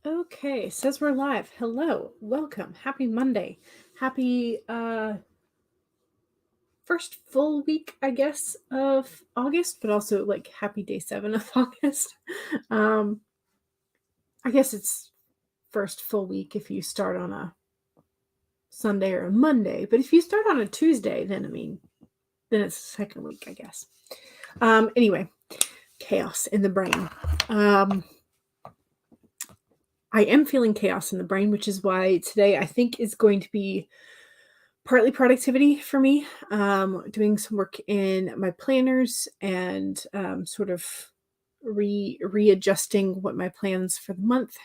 Okay, says we're live. Hello, welcome. Happy Monday. Happy first full week, I guess, of August, but also like happy day 7 of August. Um I guess it's first full week if you start on a Sunday or a Monday, but if you start on a Tuesday, then it's the second week, I guess. Anyway, chaos in the brain. I am feeling chaos in the brain, which is why today I think is going to be partly productivity for me, doing some work in my planners and sort of readjusting what my plans for the month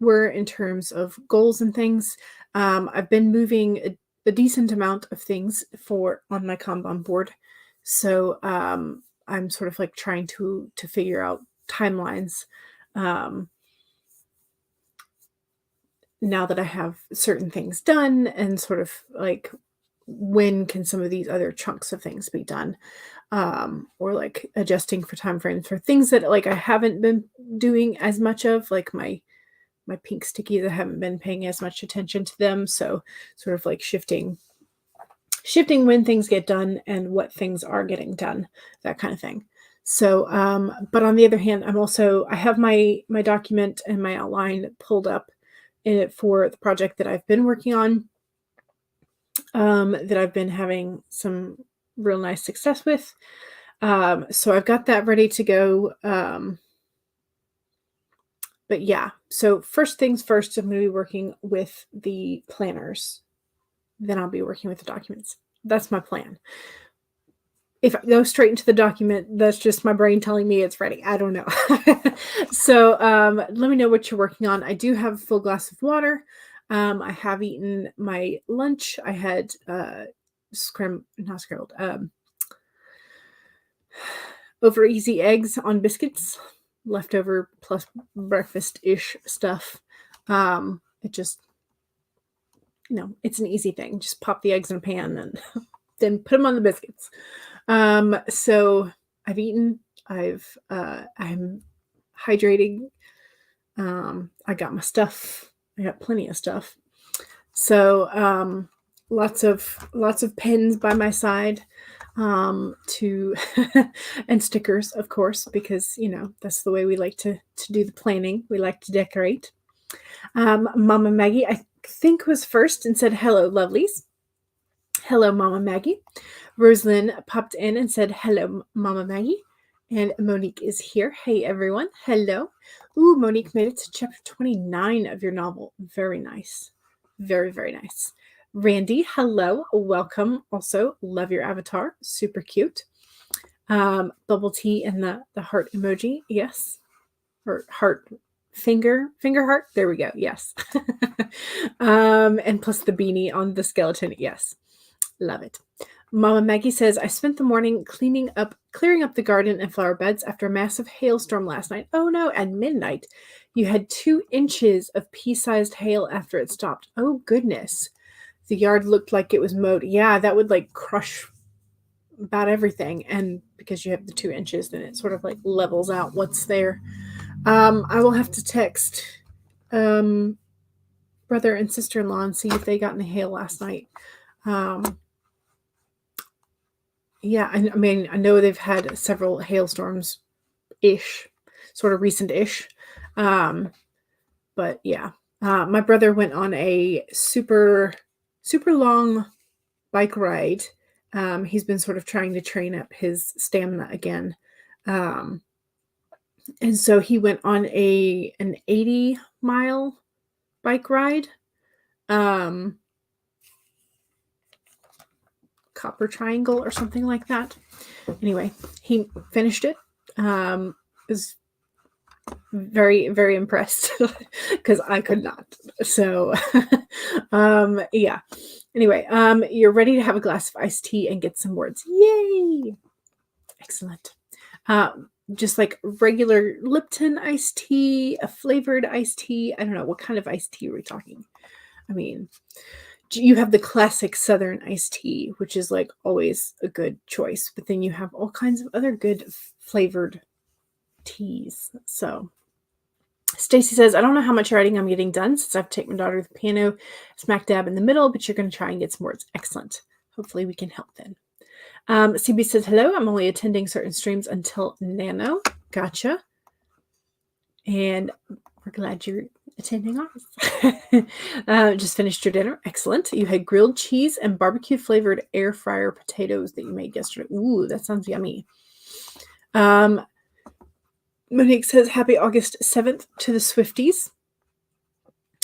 were in terms of goals and things. I've been moving a decent amount of things for on my Kanban board, so I'm sort of like trying to figure out timelines. Um, Now that I have certain things done and sort of like when can some of these other chunks of things be done, or like adjusting for time frames for things that like I haven't been doing as much of, like my pink stickies. I haven't been paying as much attention to them, so sort of like shifting when things get done and what things are getting done, that kind of thing. So but on the other hand, I have my document and my outline pulled up in it for the project that I've been working on, that I've been having some real nice success with. So I've got that ready to go. But yeah, so first things first, I'm going to be working with the planners. Then I'll be working with the documents. That's my plan. If I go straight into the document, that's just my brain telling me it's ready. I don't know. So let me know what you're working on. I do have a full glass of water. I have eaten my lunch. I had not scrambled, over easy eggs on biscuits, leftover plus breakfast-ish stuff. It just, it's an easy thing. Just pop the eggs in a pan and then put them on the biscuits. So I've eaten, I'm hydrating. I got my stuff. I got plenty of stuff. So, lots of pens by my side, to and stickers, of course, because that's the way we like to do the planning. We like to decorate. Mama Maggie, I think, was first and said, "Hello, lovelies." Hello, Mama Maggie. Rosalind popped in and said, "Hello, Mama Maggie." And Monique is here. Hey, everyone. Hello. Ooh, Monique made it to chapter 29 of your novel. Very nice. Very, very nice. Randy, hello. Welcome. Also, love your avatar. Super cute. Bubble tea and the heart emoji. Yes. Or heart finger heart. There we go. Yes. And plus the beanie on the skeleton. Yes. Love it. Mama Maggie says, I spent the morning clearing up the garden and flower beds after a massive hailstorm last night. Oh no, at midnight. You had 2 inches of pea-sized hail after it stopped. Oh goodness. The yard looked like it was mowed. Yeah, that would like crush about everything. And because you have the 2 inches, then it sort of like levels out what's there. I will have to text brother and sister-in-law and see if they got any hail last night. Yeah, I mean, I know they've had several hailstorms-ish, sort of recent-ish. But yeah, my brother went on a super, super long bike ride. He's been sort of trying to train up his stamina again. And so he went on an 80-mile bike ride. Copper Triangle or something like that. Anyway, he finished it. Was very, very impressed because I could not. So, yeah. Anyway, you're ready to have a glass of iced tea and get some words. Yay! Excellent. Just like regular Lipton iced tea, a flavored iced tea. I don't know what kind of iced tea are we talking. I mean, you have the classic Southern iced tea, which is like always a good choice, but then you have all kinds of other good flavored teas. So Stacy says, I don't know how much writing I'm getting done since I've taken my daughter to the piano smack dab in the middle, but you're going to try and get some words. Excellent. Hopefully we can help then. CB says, hello. I'm only attending certain streams until Nano. Gotcha. And we're glad you're attending ours. Just finished your dinner. Excellent. You had grilled cheese and barbecue flavored air fryer potatoes that you made yesterday. Ooh, that sounds yummy. Monique says, happy August 7th to the Swifties.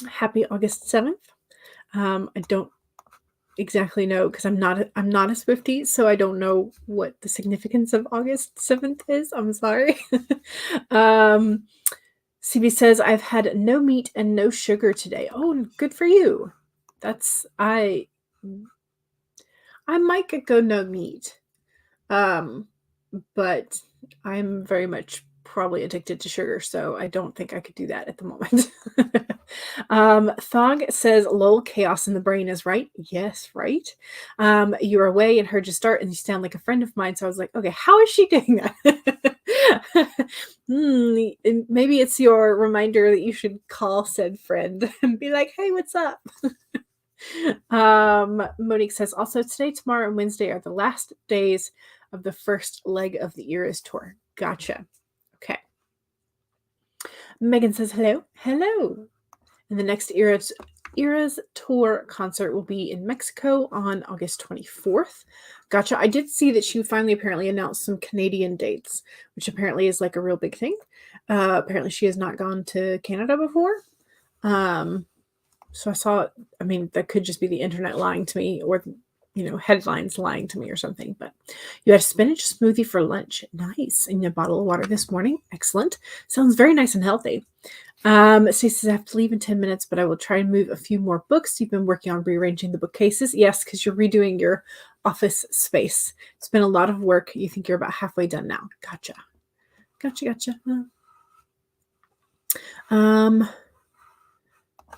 Happy August 7th. I don't exactly know because I'm not a Swiftie, so I don't know what the significance of August 7th is. I'm sorry. CB says, I've had no meat and no sugar today. Oh, good for you. I might go no meat. But I'm very much probably addicted to sugar, so I don't think I could do that at the moment. Thog says, lol, chaos in the brain is right. Yes, right. You were away and heard you start, and you sound like a friend of mine, so I was like, okay, how is she doing that? Maybe it's your reminder that you should call said friend and be like, hey, what's up? Monique says, also today, tomorrow, and Wednesday are the last days of the first leg of the Eras tour. Gotcha. Okay. Megan says, hello. Hello. And the next Eras tour concert will be in Mexico on August 24th. Gotcha. I did see that she finally apparently announced some Canadian dates, which apparently is like a real big thing. Apparently she has not gone to Canada before. So I saw, I mean, that could just be the internet lying to me or, headlines lying to me or something. But you had a spinach smoothie for lunch. Nice. And a bottle of water this morning. Excellent. Sounds very nice and healthy. Stacey says, I have to leave in 10 minutes, but I will try and move a few more books. You've been working on rearranging the bookcases. Yes, because you're redoing your office space. It's been a lot of work. You think you're about halfway done now. Gotcha.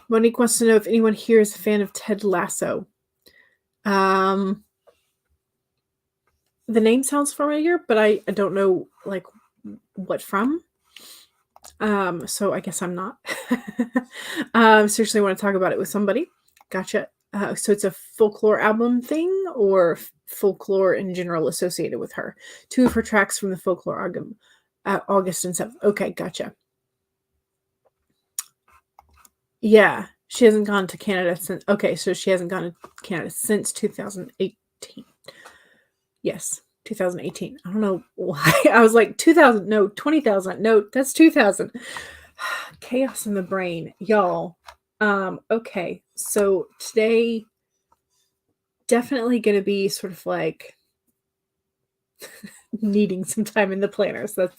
Monique wants to know if anyone here is a fan of Ted Lasso. The name sounds familiar, but I don't know like what from. So I guess I'm not. Seriously want to talk about it with somebody. Gotcha. So it's a folklore album thing or folklore in general associated with her. 2 of her tracks from the folklore album, August and 7th. Okay, gotcha. Yeah, she hasn't gone to Canada since. Okay, so she hasn't gone to Canada since 2018. Yes, 2018. I don't know why. I was like 2000. No, 20,000. No, that's 2000. Chaos in the brain, y'all. Okay, so today definitely going to be sort of like needing some time in the planner. So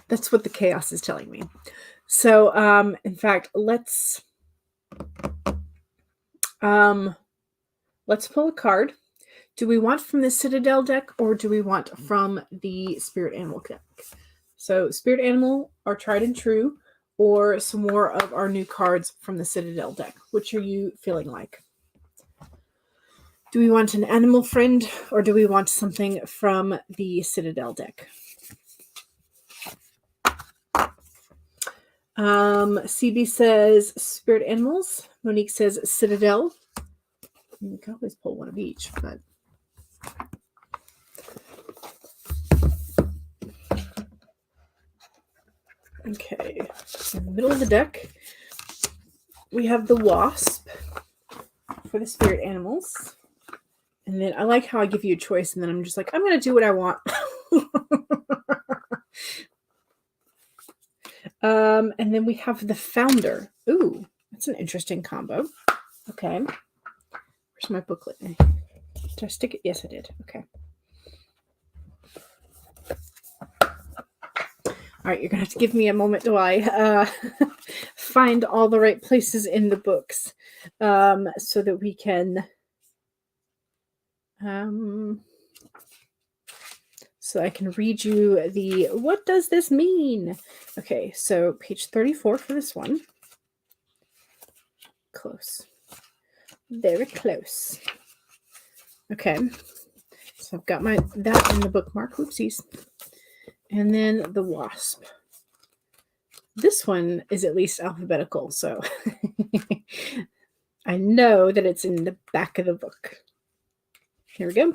that's what the chaos is telling me. So, in fact, let's pull a card. Do we want from the Citadel deck or do we want from the Spirit Animal deck? So Spirit Animal, our tried and true, or some more of our new cards from the Citadel deck. Which are you feeling like? Do we want an animal friend or do we want something from the Citadel deck? CB says Spirit Animals. Monique says Citadel. You can always pull one of each, but okay. In the middle of the deck, we have the Wasp for the Spirit Animals. And then I like how I give you a choice, and then I'm just like, I'm going to do what I want. And then we have the Founder. Ooh, that's an interesting combo. Okay. Where's my booklet? Did I stick it? Yes, I did. Okay. All right, you're going to have to give me a moment while I find all the right places in the books so that we can... so I can read you the, what does this mean? Okay, so page 34 for this one. Close. Very close. Okay, so I've got that in the bookmark. Oopsies. And then the Wasp. this one is at least alphabetical, so I know that it's in the back of the book. Here we go.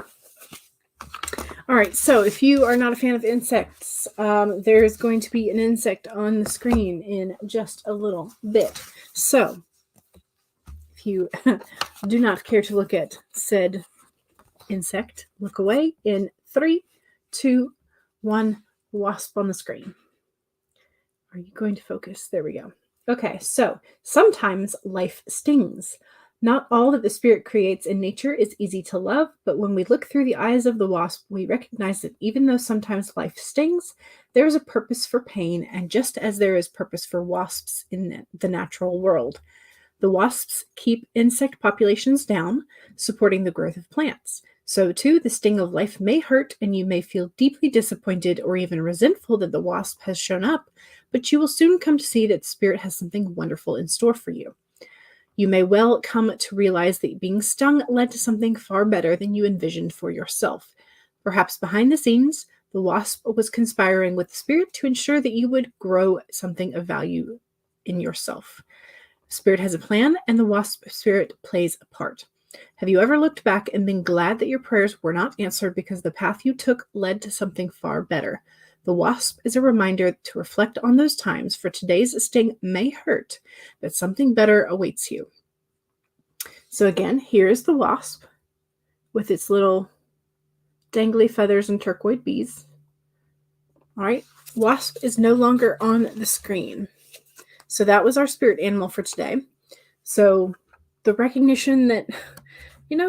All right, so if you are not a fan of insects, there's going to be an insect on the screen in just a little bit. So if you do not care to look at said insect, look away in 3, 2, 1, wasp on the screen. Are you going to focus? There we go. Okay, so sometimes life stings. Not all that the spirit creates in nature is easy to love, but when we look through the eyes of the wasp, we recognize that even though sometimes life stings, there is a purpose for pain, and just as there is purpose for wasps in the natural world. The wasps keep insect populations down, supporting the growth of plants. So too, the sting of life may hurt, and you may feel deeply disappointed or even resentful that the wasp has shown up, but you will soon come to see that spirit has something wonderful in store for you. You may well come to realize that being stung led to something far better than you envisioned for yourself. Perhaps behind the scenes, the wasp was conspiring with the spirit to ensure that you would grow something of value in yourself. Spirit has a plan, and the wasp spirit plays a part. Have you ever looked back and been glad that your prayers were not answered because the path you took led to something far better? The wasp is a reminder to reflect on those times, for today's sting may hurt, but something better awaits you. So again, here's the wasp with its little dangly feathers and turquoise bees. All right, wasp is no longer on the screen. So that was our spirit animal for today. So the recognition that,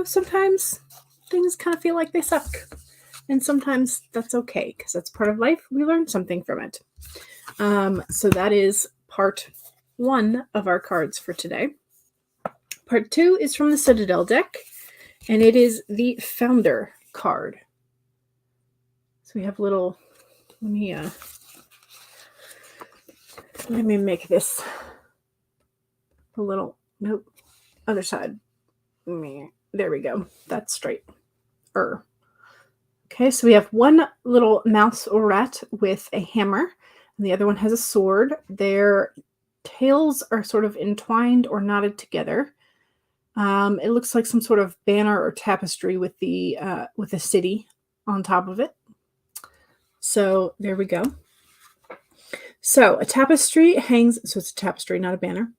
sometimes things kind of feel like they suck. And sometimes that's okay, because that's part of life. We learn something from it. So that is part 1 of our cards for today. Part 2 is from the Citadel deck, and it is the Founder card. So we have little, let me make this a little, nope, other side. There we go. That's straight. Okay, so we have one little mouse or rat with a hammer, and the other one has a sword. Their tails are sort of entwined or knotted together. It looks like some sort of banner or tapestry with a city on top of it. So there we go. So a tapestry hangs, so it's a tapestry, not a banner.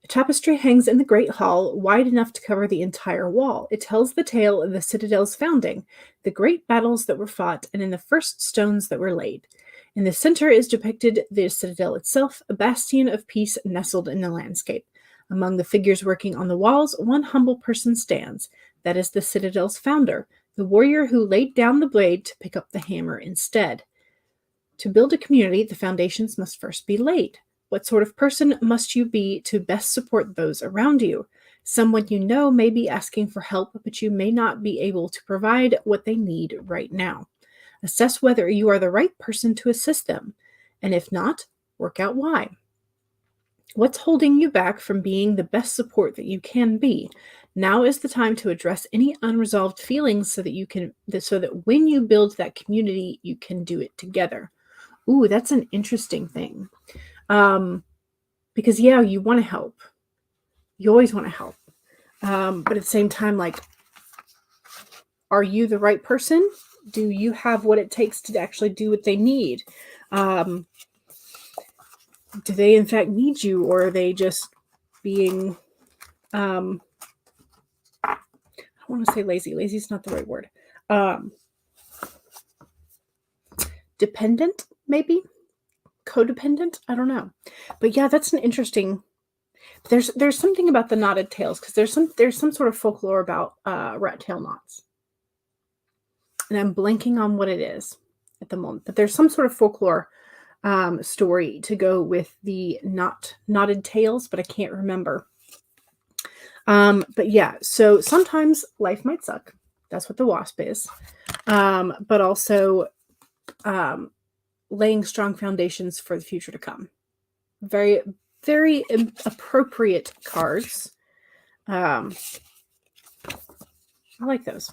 A tapestry hangs in the Great Hall, wide enough to cover the entire wall. It tells the tale of the Citadel's founding, the great battles that were fought, and in the first stones that were laid. In the center is depicted the Citadel itself, a bastion of peace nestled in the landscape. Among the figures working on the walls, one humble person stands. That is the Citadel's founder, the warrior who laid down the blade to pick up the hammer instead. To build a community, the foundations must first be laid. What sort of person must you be to best support those around you? Someone you know may be asking for help, but you may not be able to provide what they need right now. Assess whether you are the right person to assist them, and if not, work out why. What's holding you back from being the best support that you can be? Now is the time to address any unresolved feelings so that when you build that community, you can do it together. Ooh, that's an interesting thing. Because you want to help. You always want to help. But at the same time, are you the right person? Do you have what it takes to actually do what they need? Do they in fact need you, or are they just being, I don't want to say lazy. Lazy is not the right word. Dependent, maybe? Codependent? I don't know. But yeah, that's an interesting. There's something about the knotted tails, because there's some sort of folklore about rat tail knots. And I'm blanking on what it is at the moment. But there's some sort of folklore story to go with the knotted tails, but I can't remember. But yeah, so sometimes life might suck. That's what the wasp is. But also laying strong foundations for the future to come. Very, very appropriate cards. I like those.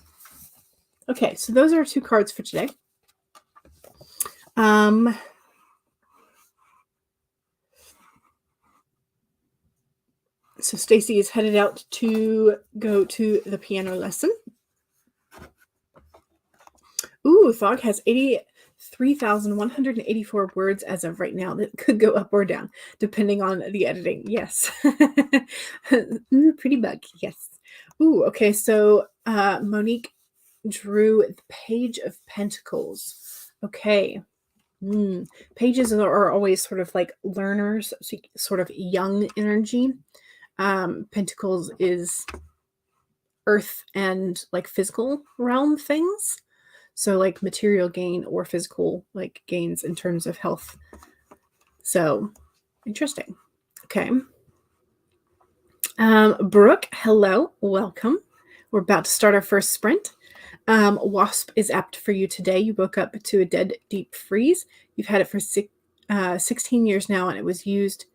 Okay, so those are 2 cards for today. So Stacy is headed out to go to the piano lesson. Ooh, Thog has 83,184 words as of right now. That could go up or down, depending on the editing. Yes. Pretty bug. Yes. Ooh, okay. So Monique drew the Page of Pentacles. Okay. Pages are always sort of like learners, so sort of young energy. Pentacles is earth and like physical realm things. So like material gain or physical like gains in terms of health. So interesting. Okay. Brooke, hello, welcome. We're about to start our first sprint. Wasp is apt for you today. You woke up to a dead deep freeze. You've had it for 16 years now, and it was used.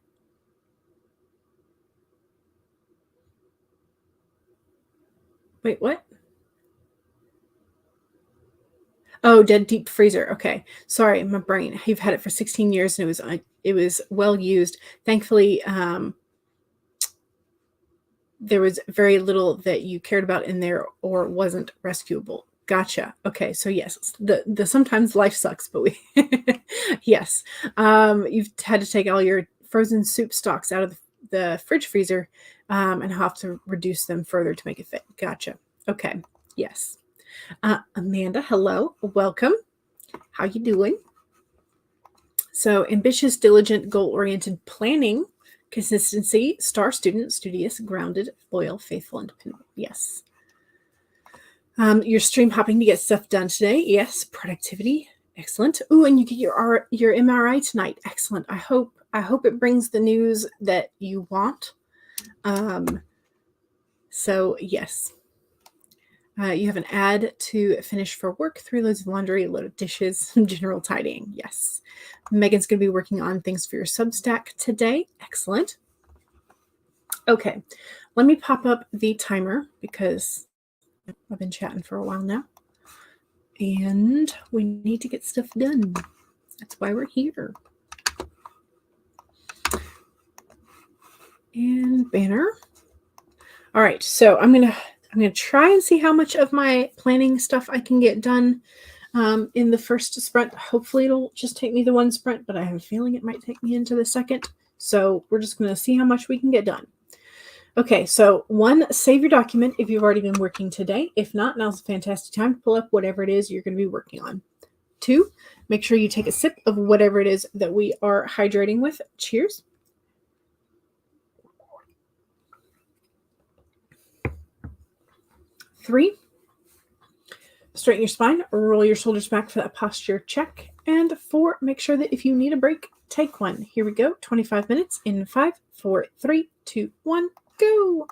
Wait, what? Oh, dead deep freezer. Okay, sorry, my brain. You've had it for 16 years, and it was well used. Thankfully, there was very little that you cared about in there or wasn't rescuable. Gotcha. Okay, so yes, the sometimes life sucks, but we yes, you've had to take all your frozen soup stocks out of the fridge freezer, and have to reduce them further to make it fit. Gotcha. Okay. Yes. Amanda, hello, welcome. How you doing? So ambitious, diligent, goal-oriented planning, consistency, star student, studious, grounded, loyal, faithful, independent. Yes. You're stream hopping to get stuff done today. Yes. Productivity. Excellent. Ooh, and you get your MRI tonight. Excellent. I hope it brings the news that you want. So yes. You have an ad to finish for work, 3 loads of laundry, a load of dishes, general tidying. Yes. Megan's going to be working on things for your Substack today. Excellent. Okay. Let me pop up the timer because I've been chatting for a while now. And we need to get stuff done. That's why we're here. And banner. All right. So I'm gonna try and see how much of my planning stuff I can get done in the first sprint. Hopefully it'll just take me the one sprint, but I have a feeling it might take me into the second. So we're just going to see how much we can get done. Okay, so 1, save your document if you've already been working today. If not, now's a fantastic time to pull up whatever it is you're going to be working on. 2, make sure you take a sip of whatever it is that we are hydrating with. Cheers. 3, straighten your spine, roll your shoulders back for that posture check. And 4, make sure that if you need a break, take one. Here we go. 25 minutes in 5, 4, 3, 2, 1, go.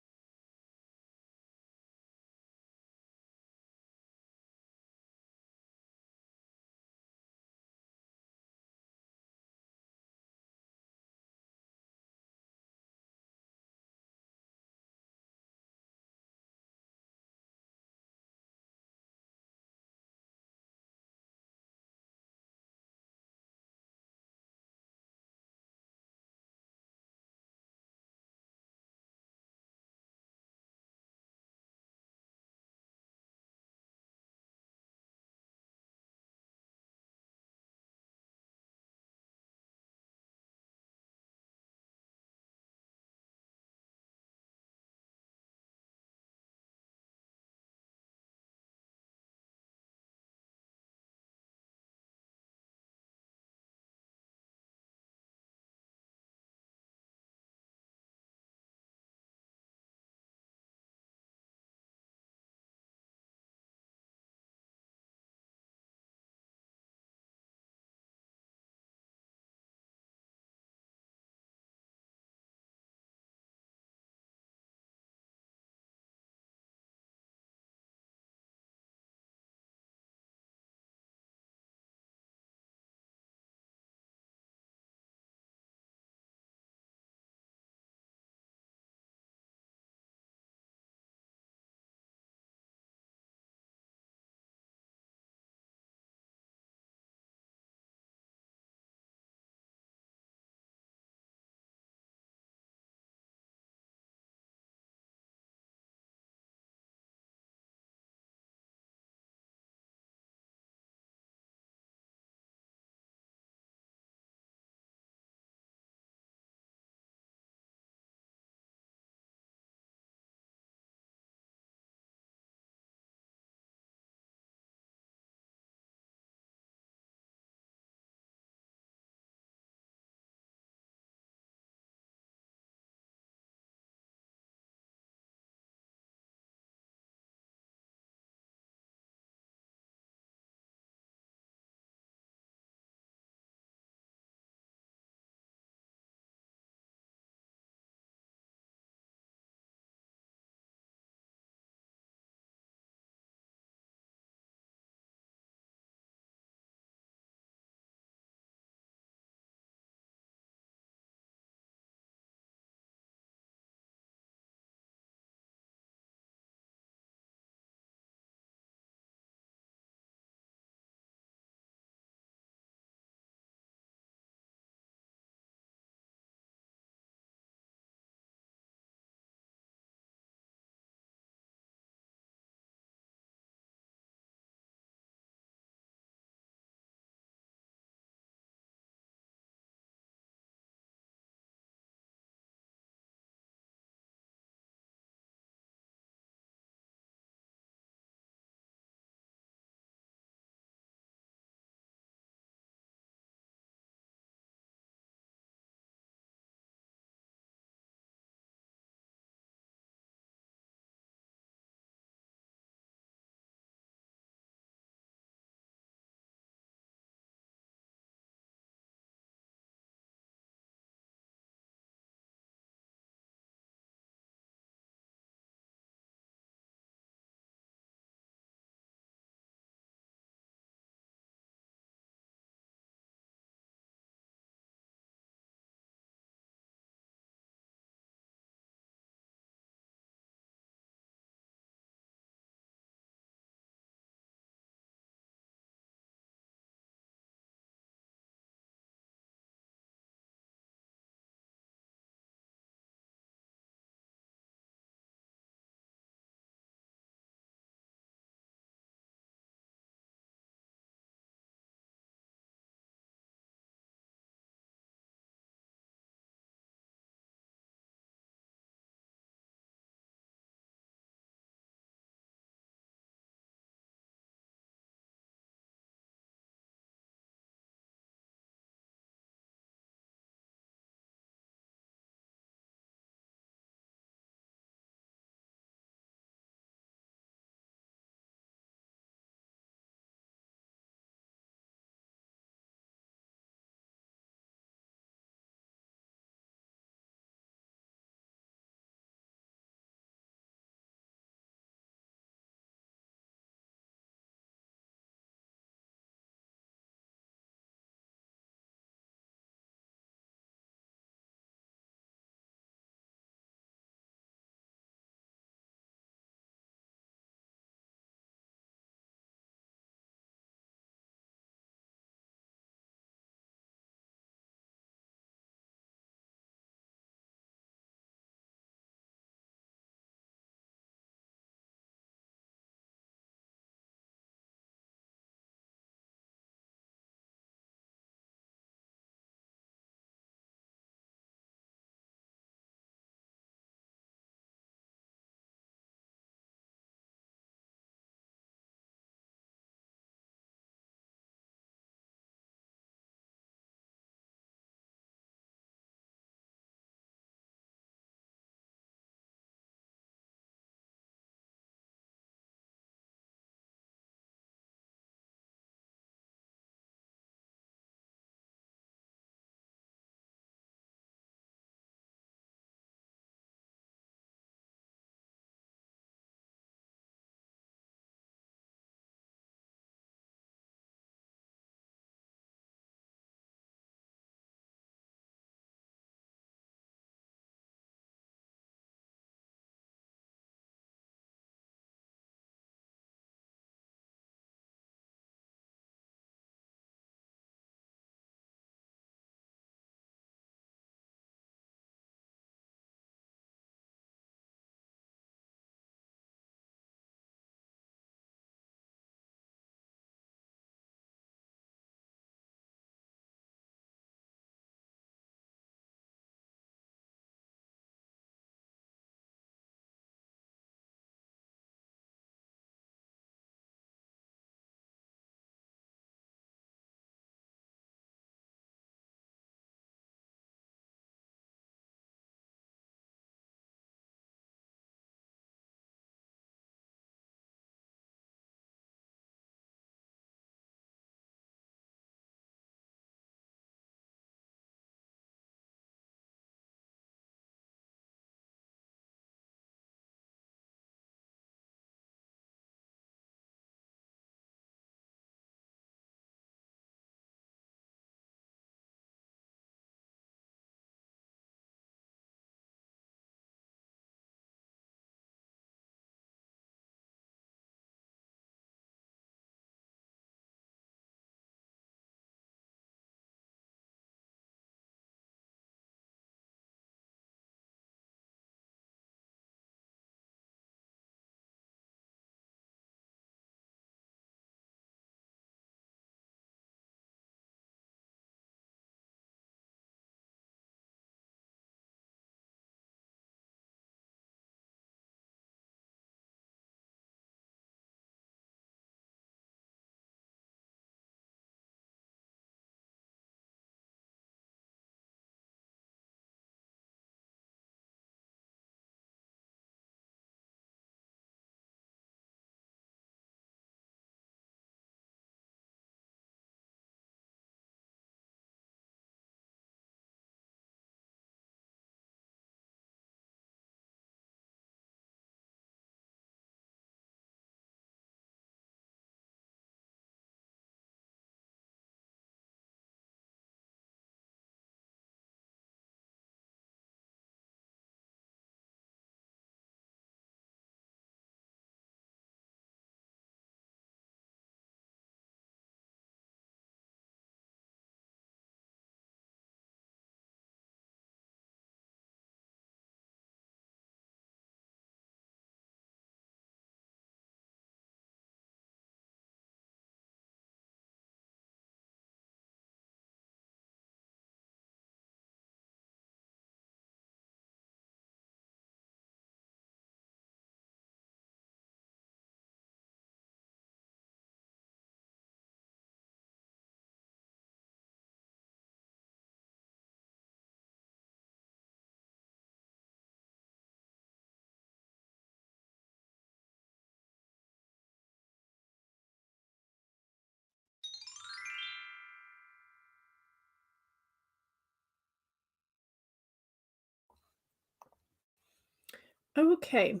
Okay.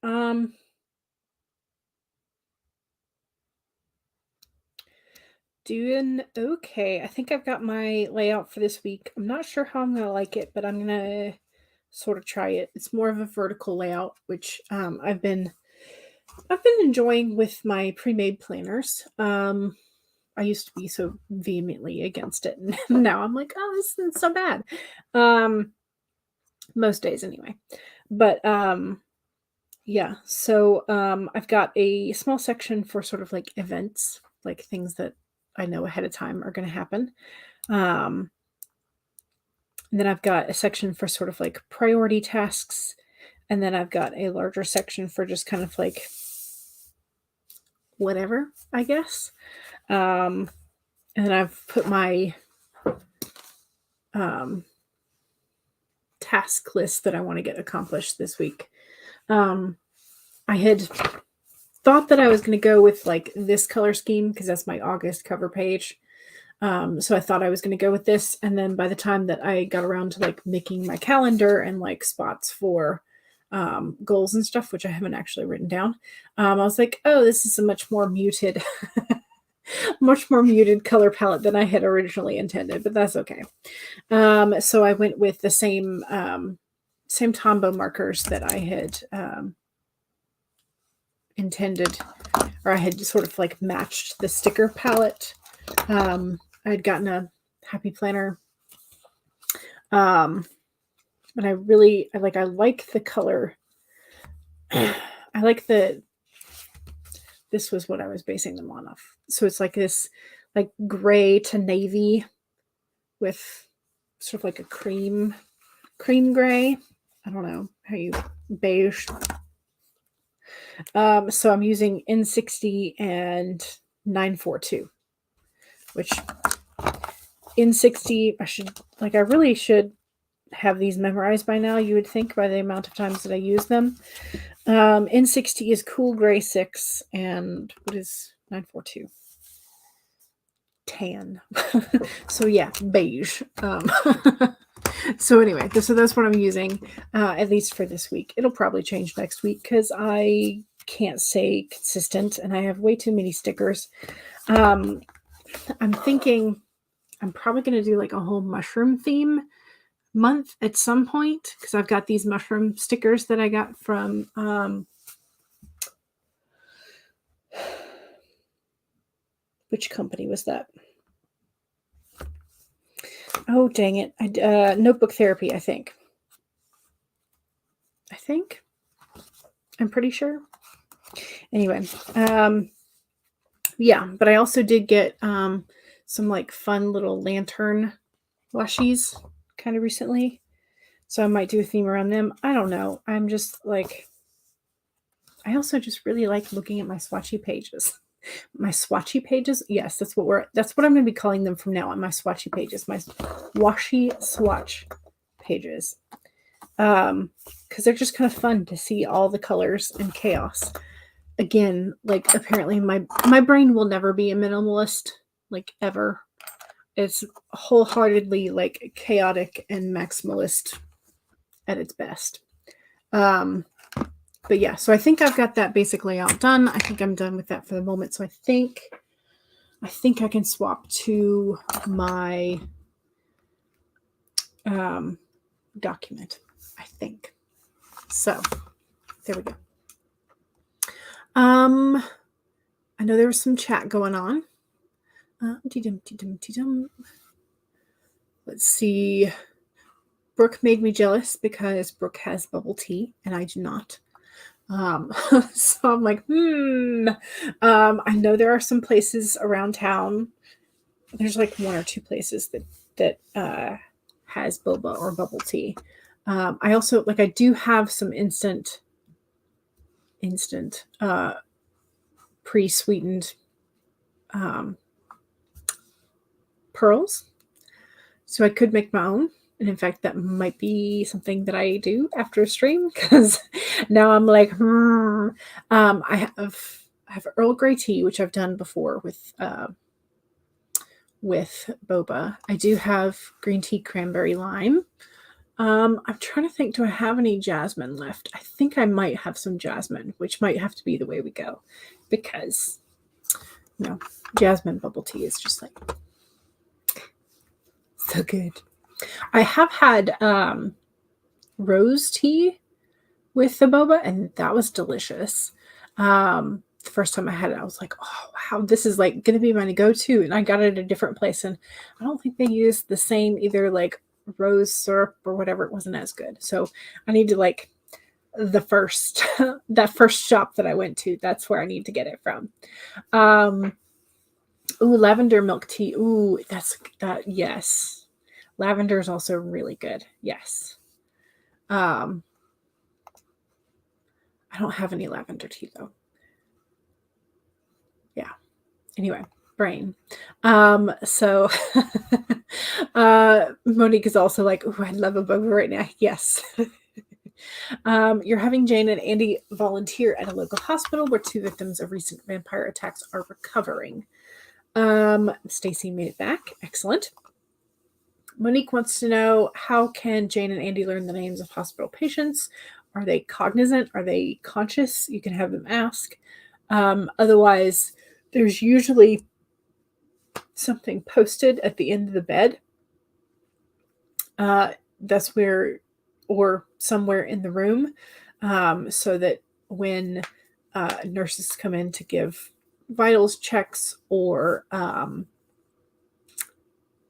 Um, Doing okay. I think I've got my layout for this week. I'm not sure how I'm gonna like it, but I'm gonna sort of try it. It's more of a vertical layout, which I've been enjoying with my pre-made planners. I used to be so vehemently against it, and now I'm like, oh, this isn't so bad. Um, most days anyway. But yeah, so I've got a small section for sort of like events, like things that I know ahead of time are going to happen. Um, and then I've got a section for sort of like priority tasks. And then I've got a larger section for just kind of like whatever, I guess. Um, and then I've put my um, task list that I want to get accomplished this week. Um, I had thought that I was going to go with like this color scheme because that's my August cover page. So I thought I was going to go with this. And then by the time that I got around to like making my calendar and like spots for goals and stuff, which I haven't actually written down, I was like, oh, this is a much more muted, much more muted color palette than I had originally intended, but that's okay. So I went with the same Tombow markers that I had intended, or I had sort of like matched the sticker palette. I'd gotten a Happy Planner. But I like the color. I like this was what I was basing them on. So it's like this like gray to navy with sort of like a cream gray. I don't know how you beige. So I'm using N60 and 942, which N60 I really should have these memorized by now, you would think, by the amount of times that I use them. N60 is Cool Gray 6, and what is 942? Tan. So yeah, beige. So anyway, so that's what I'm using, at least for this week. It'll probably change next week because I can't stay consistent and I have way too many stickers. I'm thinking I'm probably going to do like a whole mushroom theme month at some point because I've got these mushroom stickers that I got from which company was that? Oh, dang it. Notebook Therapy, I think. I'm pretty sure. Anyway, yeah, but I also did get some like fun little lantern washies kind of recently. So I might do a theme around them. I don't know. I'm just like, I also just really like looking at my swatchy pages. My swatchy pages? Yes, that's what I'm going to be calling them from now on. My swatchy pages, my washi swatch pages. Because they're just kind of fun to see all the colors and chaos. Again, like apparently my brain will never be a minimalist, like ever. It's wholeheartedly like chaotic and maximalist at its best. But yeah, so I think I've got that basic layout done. I think I'm done with that for the moment. So I think I can swap to my document. I think. So there we go. I know there was some chat going on. Let's see. Brooke made me jealous because Brooke has bubble tea and I do not. So I'm like, I know there are some places around town. There's like one or two places that has boba or bubble tea. I also I do have some instant pre-sweetened pearls. So I could make my own. And in fact, that might be something that I do after a stream because now I'm like, I have Earl Grey tea, which I've done before with boba. I do have green tea cranberry lime. I'm trying to think, do I have any jasmine left? I think I might have some jasmine, which might have to be the way we go, because jasmine bubble tea is just like so good. I have had rose tea with the boba, and that was delicious. The first time I had it, I was like, oh wow, this is like gonna be my go-to. And I got it at a different place, and I don't think they used the same either like rose syrup or whatever. It wasn't as good. So I need to like the first that first shop that I went to, that's where I need to get it from. Ooh, lavender milk tea. Ooh, that yes. Lavender is also really good. Yes. I don't have any lavender tea though. Yeah. Anyway, brain. So Monique is also like, oh, I love a boba right now. Yes. You're having Jane and Andy volunteer at a local hospital where 2 victims of recent vampire attacks are recovering. Stacy made it back. Excellent. Monique wants to know, how can Jane and Andy learn the names of hospital patients? Are they cognizant? Are they conscious? You can have them ask. Otherwise, there's usually something posted at the end of the bed. That's where, or somewhere in the room, so that when nurses come in to give vitals checks or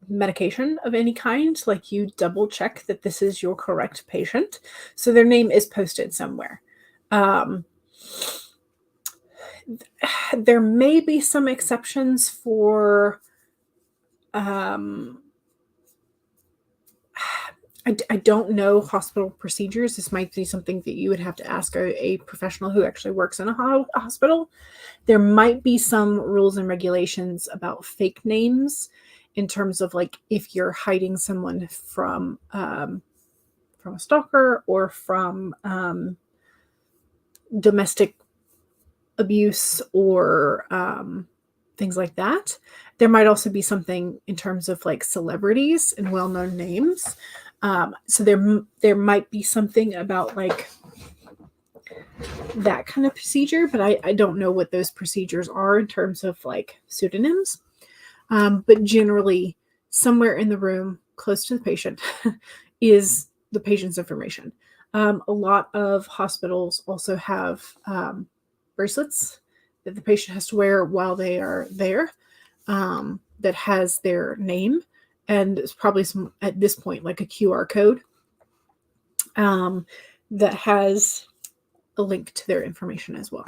medication of any kind, like you double check that this is your correct patient. So their name is posted somewhere. There may be some exceptions for I don't know hospital procedures. This might be something that you would have to ask a professional who actually works in a hospital. There might be some rules and regulations about fake names in terms of like if you're hiding someone from a stalker or from domestic abuse or things like that. There might also be something in terms of like celebrities and well-known names. So there might be something about like that kind of procedure, but I don't know what those procedures are in terms of like pseudonyms. But generally, somewhere in the room close to the patient is the patient's information. A lot of hospitals also have bracelets that the patient has to wear while they are there, that has their name, and it's probably some at this point like a QR code that has a link to their information as well.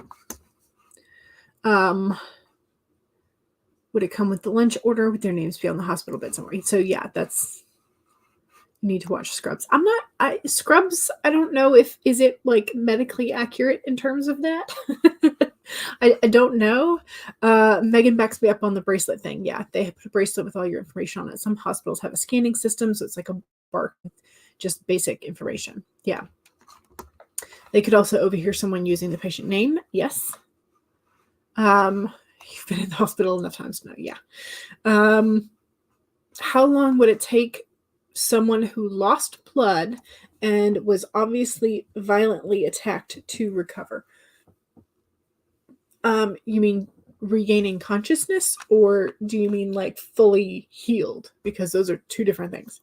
Would it come with the lunch order with their names be on the hospital bed somewhere? So yeah, that's, you need to watch Scrubs. Scrubs, I don't know if, is it like medically accurate in terms of that? I don't know. Megan backs me up on the bracelet thing. Yeah, they put a bracelet with all your information on it. Some hospitals have a scanning system, so it's like a bar, just basic information. Yeah. They could also overhear someone using the patient name. Yes. You've been in the hospital enough times to know. Yeah. How long would it take someone who lost blood and was obviously violently attacked to recover? You mean regaining consciousness, or do you mean like fully healed? Because those are 2 different things.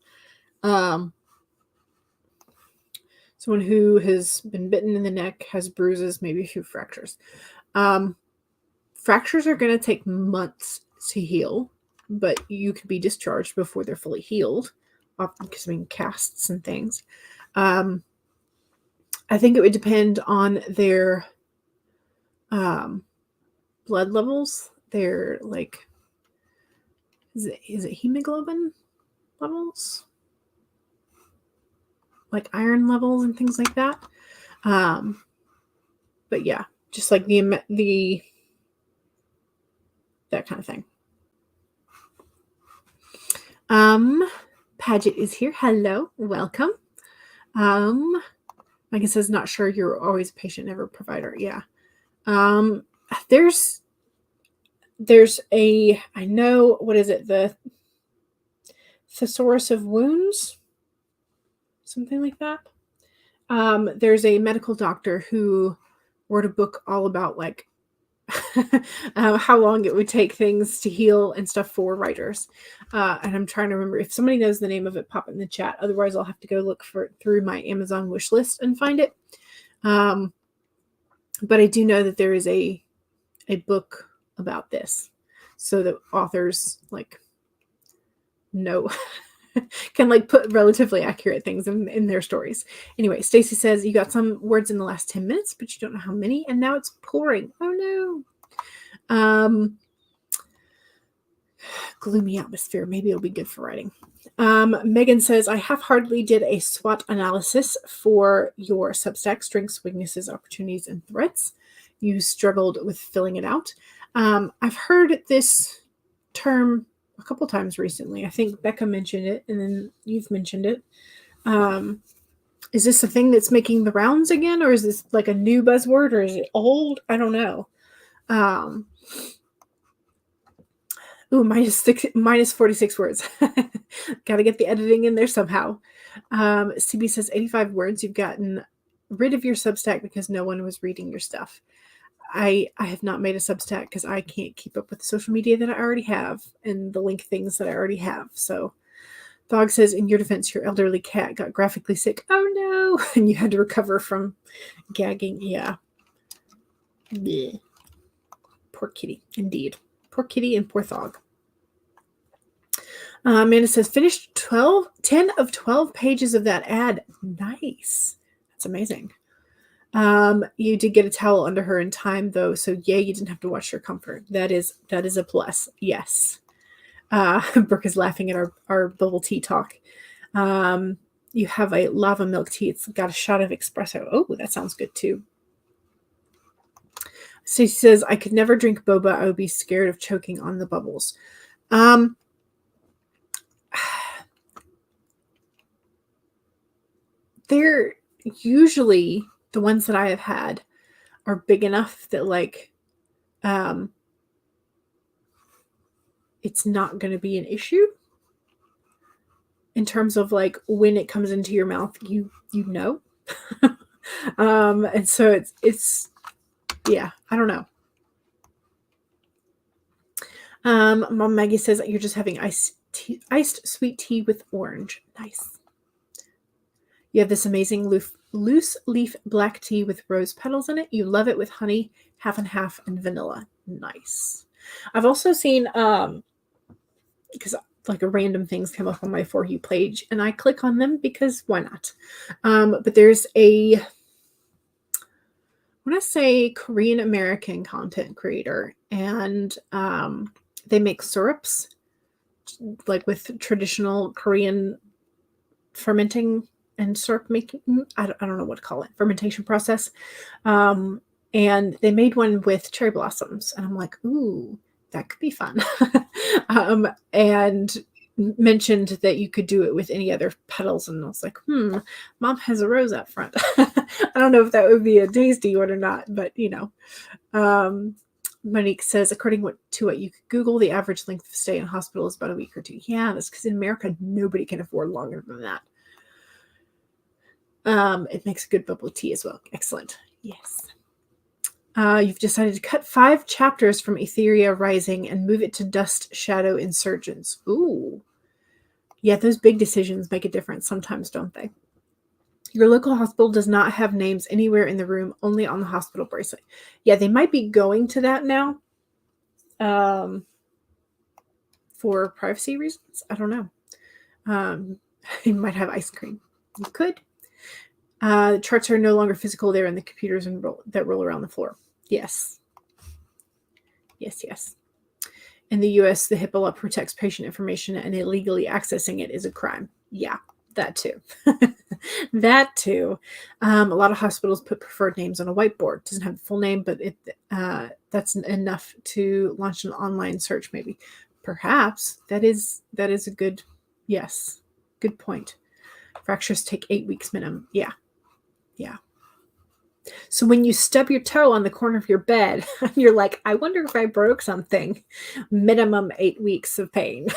Someone who has been bitten in the neck, has bruises, maybe a few fractures. Fractures are going to take months to heal, but you could be discharged before they're fully healed, often because casts and things. I think it would depend on their blood levels. Their like, is it hemoglobin levels, like iron levels and things like that. But yeah, just like the that kind of thing. Paget is here. Hello, welcome. Megan says, not sure, you're always a patient, never a provider. Yeah. There's a, I know, what is it? The thesaurus of wounds. something like that. There's a medical doctor who wrote a book all about like how long it would take things to heal and stuff for writers. And I'm trying to remember if somebody knows the name of it, pop it in the chat. Otherwise, I'll have to go look for it through my Amazon wish list and find it. But I do know that there is a book about this, so that authors like know can like put relatively accurate things in their stories. Anyway, Stacy says you got some words in the last 10 minutes, but you don't know how many, and now it's pouring. Oh no. Gloomy atmosphere. Maybe it'll be good for writing. Megan says, I half-heartedly did a SWOT analysis for your Substack, strengths, weaknesses, opportunities, and threats. You struggled with filling it out. I've heard this term a couple times recently. I think Becca mentioned it, and then you've mentioned it. Is this a thing that's making the rounds again, or is this like a new buzzword, or is it old? I don't know. Minus 46 words. Got to get the editing in there somehow. CB says 85 words. You've gotten rid of your Substack because no one was reading your stuff. I have not made a Substack because I can't keep up with the social media that I already have and the link things that I already have. So Dog says, in your defense, your elderly cat got graphically sick. Oh no. And you had to recover from gagging. Yeah. Blech. Poor kitty. Indeed. Poor kitty and poor Thog. Amanda says, finished 10 of 12 pages of that ad. Nice. That's amazing. You did get a towel under her in time, though, so yay, you didn't have to watch her comfort. That is a plus. Yes. Brooke is laughing at our bubble tea talk. You have a lava milk tea. It's got a shot of espresso. Oh, that sounds good, too. So she says, I could never drink boba. I would be scared of choking on the bubbles. They're usually, the ones that I have had are big enough that like it's not going to be an issue in terms of like when it comes into your mouth, you know. And so it's yeah, I don't know. Mom Maggie says that you're just having iced sweet tea with orange. Nice. You have this amazing loose leaf black tea with rose petals in it. You love it with honey, half and half, and vanilla. Nice. I've also seen, because like a random things come up on my For You page, and I click on them because why not? But there's I want to say Korean American content creator, and they make syrups, like with traditional Korean fermenting and syrup making, I don't know what to call it, fermentation process. And they made one with cherry blossoms. And I'm like, ooh, that could be fun. And mentioned that you could do it with any other petals. And I was like, Mom has a rose up front. I don't know if that would be a tasty one or not, but you know. Monique says, according to what you could Google, the average length of stay in hospital is about a week or two. Yeah, that's because in America, nobody can afford longer than that. It makes a good bubble tea as well. Excellent. Yes. You've decided to cut 5 chapters from Etheria Rising and move it to Dust Shadow Insurgents. Ooh. Yeah, those big decisions make a difference sometimes, don't they? Your local hospital does not have names anywhere in the room, only on the hospital bracelet. Yeah, they might be going to that now. For privacy reasons. I don't know. You might have ice cream. You could. The charts are no longer physical. They're in the computers that roll around the floor. Yes. Yes. In the U.S., the HIPAA law protects patient information, and illegally accessing it is a crime. Yeah, that too. That too. A lot of hospitals put preferred names on a whiteboard. It doesn't have the full name, but that's enough to launch an online search, maybe. Perhaps that is a good, yes, good point. Fractures take 8 weeks minimum. Yeah. So when you stub your toe on the corner of your bed, you're like, I wonder if I broke something. Minimum 8 weeks of pain.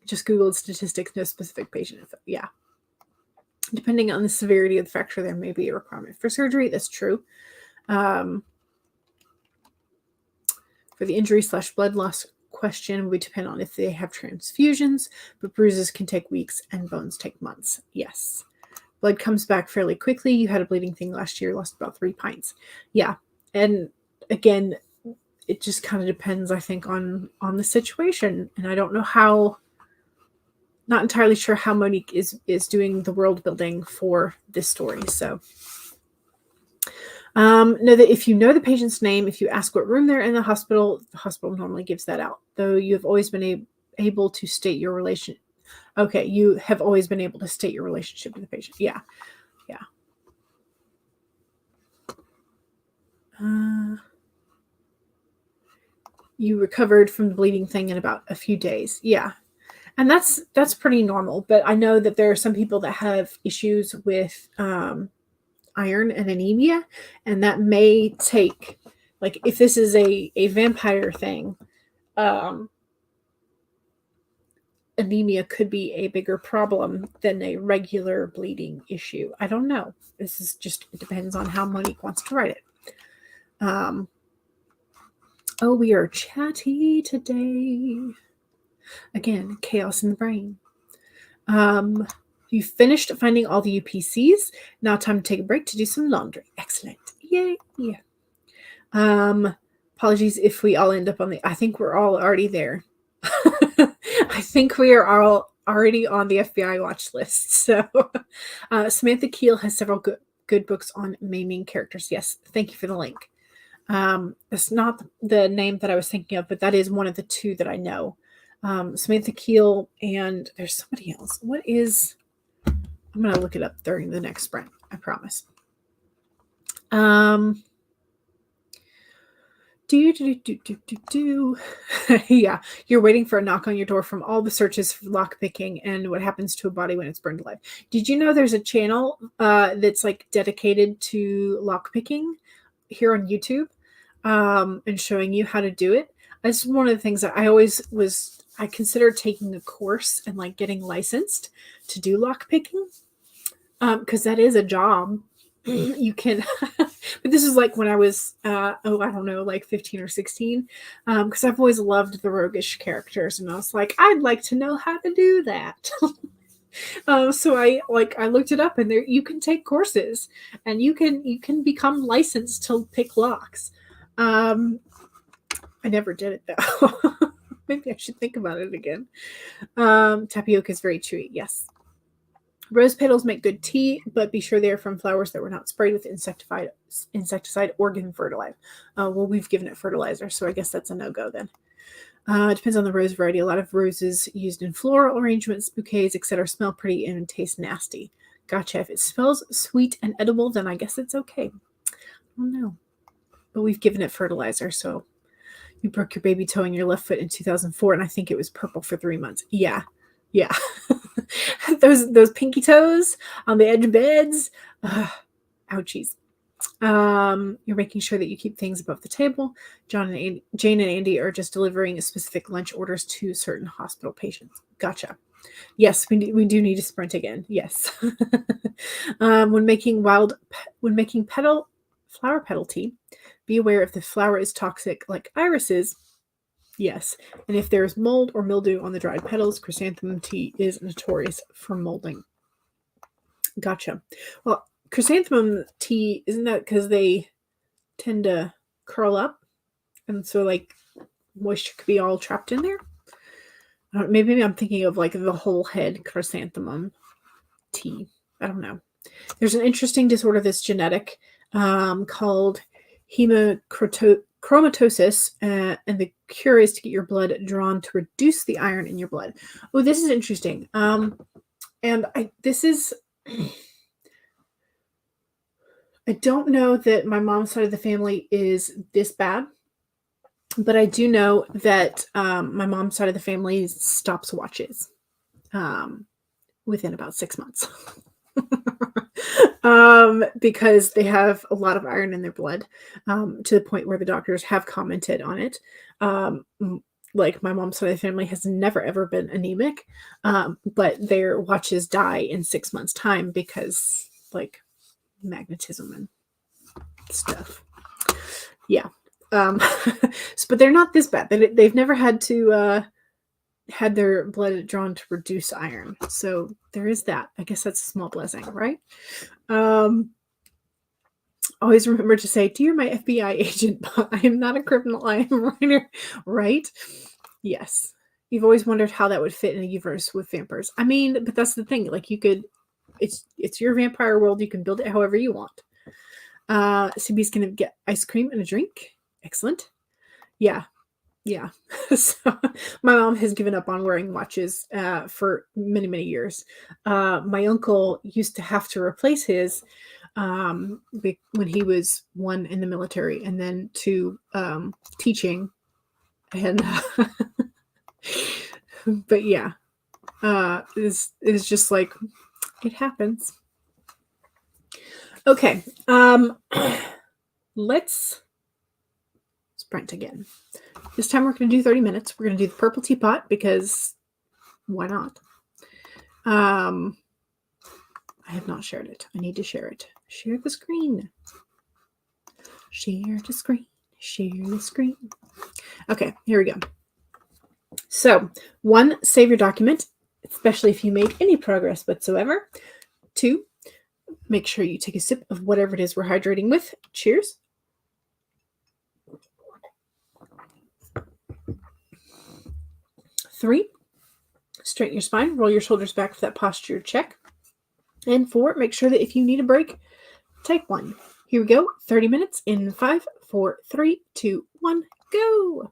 just Googled statistics, no specific patient info. Yeah. Depending on the severity of the fracture, there may be a requirement for surgery. That's true. For the injury/blood loss question, would depend on if they have transfusions, but bruises can take weeks and bones take months. Yes. Blood comes back fairly quickly. You had a bleeding thing last year, lost about 3 pints. Yeah. And again, it just kind of depends, I think, on the situation. And I don't know how, not entirely sure how Monique is doing the world building for this story. So know that if you know the patient's name, if you ask what room they're in the hospital normally gives that out. Though you have always been able to state your relation. Okay, you have always been able to state your relationship with the patient. Yeah, yeah. You recovered from the bleeding thing in about a few days. Yeah. And that's pretty normal. But I know that there are some people that have issues with iron and anemia, and that may take, like, if this is a vampire thing, anemia could be a bigger problem than a regular bleeding issue. I don't know. This is just, it depends on how Monique wants to write it. Oh, we are chatty today. Again, chaos in the brain. You finished finding all the UPCs. Now time to take a break to do some laundry. Excellent. Yay. Yeah. Apologies if we all end up on I think we're all already there. I think we are all already on the FBI watch list. So Samantha Keel has several good books on maiming characters. Yes. Thank you for the link. It's not the name that I was thinking of, but that is one of the two that I know. Samantha Keel, and there's somebody else. What is, I'm going to look it up during the next sprint. I promise. Yeah, you're waiting for a knock on your door from all the searches for lock picking and what happens to a body when it's burned alive. Did you know there's a channel that's like dedicated to lock picking here on YouTube, and showing you how to do it? That's one of the things that I considered taking a course and like getting licensed to do lock picking, because that is a job. You can, but this is like when I was, I don't know, like 15 or 16, because I've always loved the roguish characters, and I was like, I'd like to know how to do that. So I looked it up, and there you can take courses, and you can become licensed to pick locks. I never did it though. Maybe I should think about it again. Tapioca is very chewy. Yes. Rose petals make good tea, but be sure they are from flowers that were not sprayed with insecticide or given fertilizer. Well, we've given it fertilizer, so I guess that's a no-go then. It depends on the rose variety. A lot of roses used in floral arrangements, bouquets, etc. smell pretty and taste nasty. Gotcha. If it smells sweet and edible, then I guess it's okay. I don't know. But we've given it fertilizer, so you broke your baby toe in your left foot in 2004, and I think it was purple for 3 months. Yeah. Yeah. those pinky toes on the edge of beds. Ouchies. You're making sure that you keep things above the table. Jane and Andy are just delivering specific lunch orders to certain hospital patients. Gotcha. Yes, we do need to sprint again. Yes. When making flower petal tea, be aware if the flower is toxic like irises. Yes, and if there's mold or mildew on the dried petals, chrysanthemum tea is notorious for molding. Gotcha. Well, chrysanthemum tea, isn't that because they tend to curl up, and so like moisture could be all trapped in there? Maybe I'm thinking of like the whole head chrysanthemum tea. I don't know. There's an interesting disorder that's genetic, called hemochromatosis, and the cure is to get your blood drawn to reduce the iron in your blood. Oh, this is interesting. And I don't know that my mom's side of the family is this bad, but I do know that my mom's side of the family stops watches within about 6 months. Because they have a lot of iron in their blood, to the point where the doctors have commented on it. like my mom's side of the family has never ever been anemic, but their watches die in 6 months' time because like magnetism and stuff. Yeah. But they're not this bad. They've never had to had their blood drawn to reduce iron. So there is that. I guess that's a small blessing, right? Always remember to say, "Dear my FBI agent, I am not a criminal. I am a writer." Right? Yes. You've always wondered how that would fit in a universe with vampires. I mean, but that's the thing. Like you could, it's your vampire world. You can build it however you want. CB's gonna get ice cream and a drink. Excellent. Yeah. Yeah. So my mom has given up on wearing watches for many, many years. My uncle used to have to replace his when he was one in the military and then two teaching. And but yeah, it's just like it happens. Okay, let's sprint again. This time we're going to do 30 minutes. We're going to do the purple teapot because why not? I have not shared it. I need to share it. Share the screen. Share the screen. Share the screen. Okay, here we go. So, 1, save your document, especially if you made any progress whatsoever. 2, make sure you take a sip of whatever it is we're hydrating with. Cheers. 3, straighten your spine, roll your shoulders back for that posture check. And 4, make sure that if you need a break, take one. Here we go. 30 minutes in 5, 4, 3, 2, 1, go.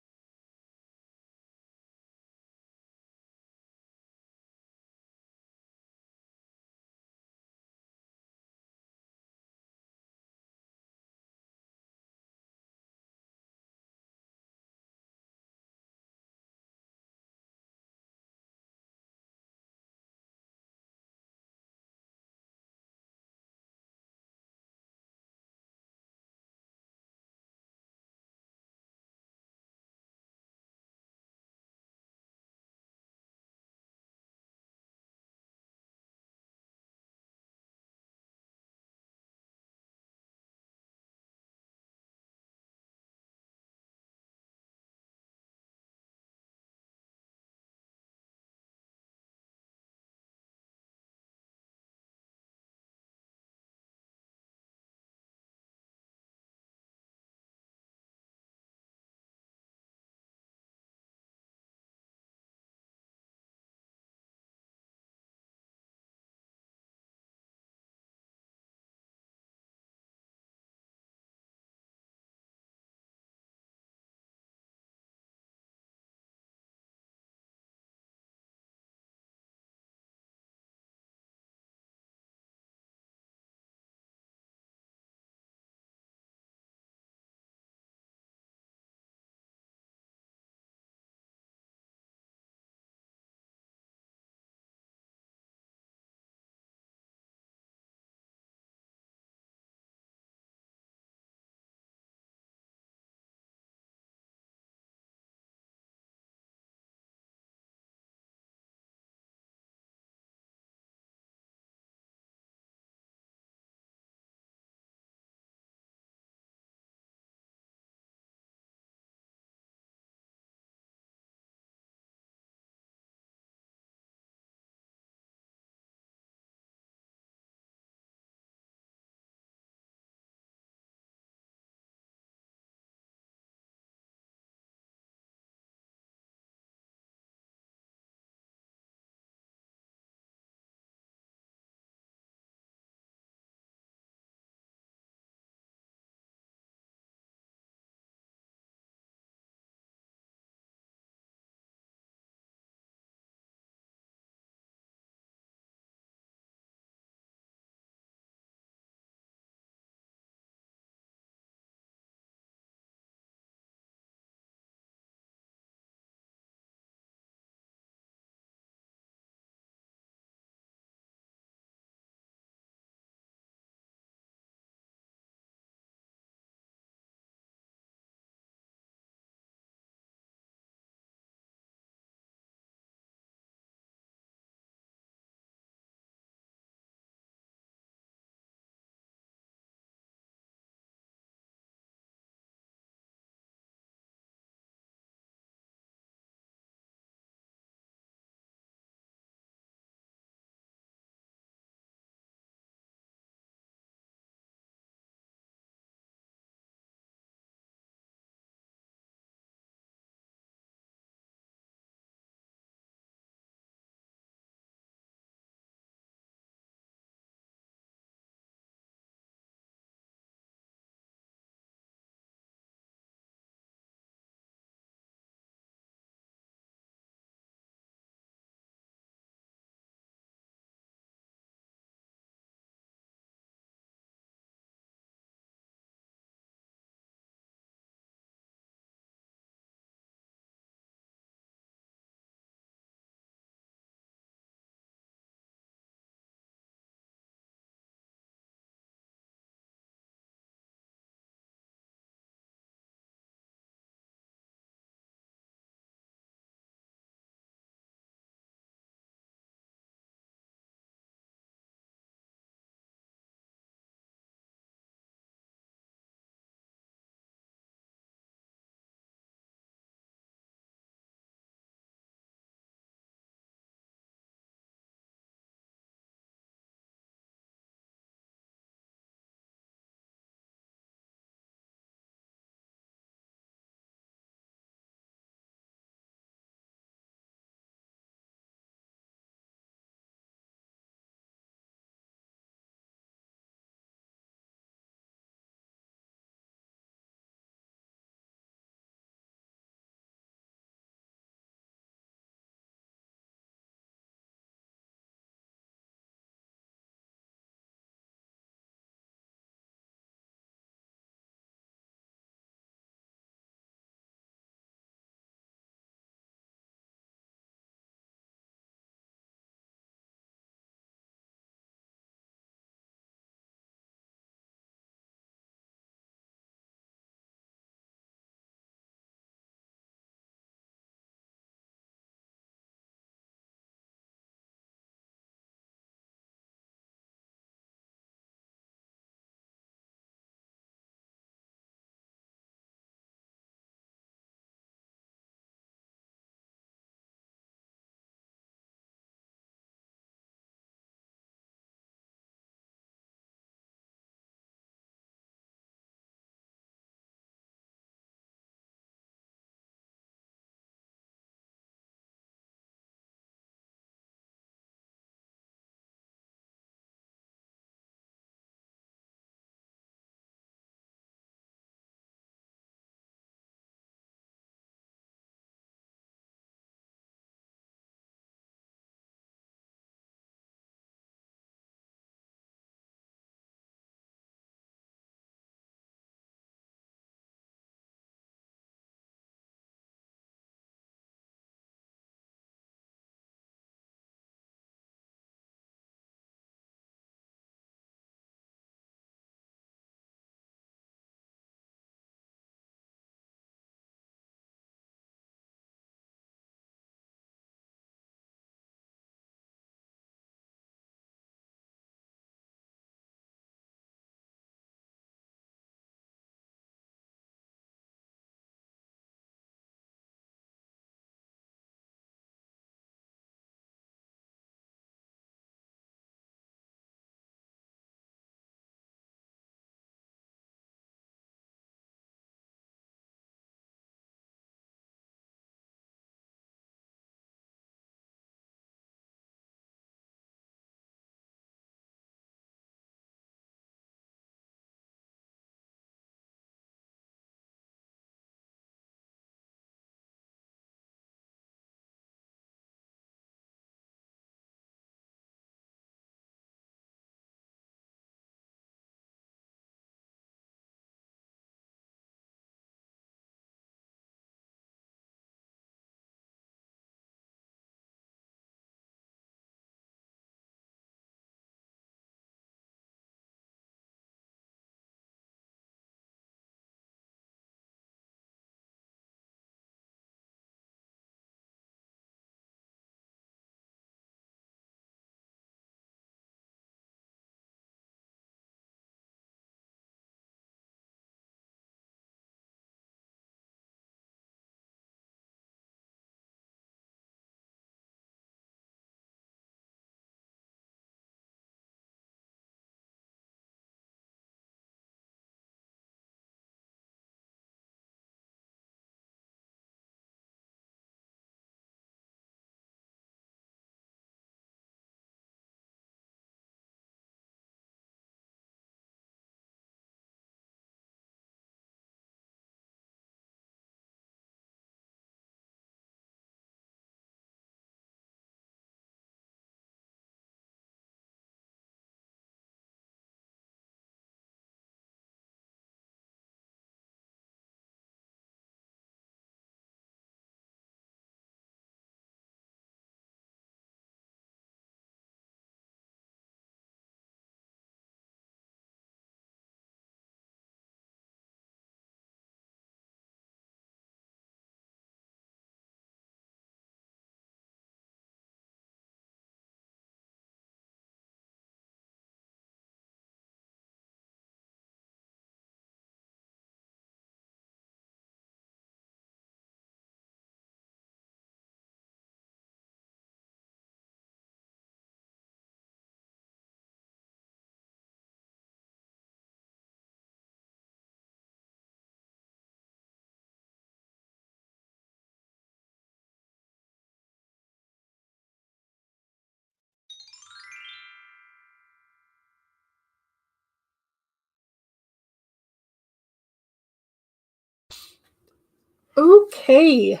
Okay.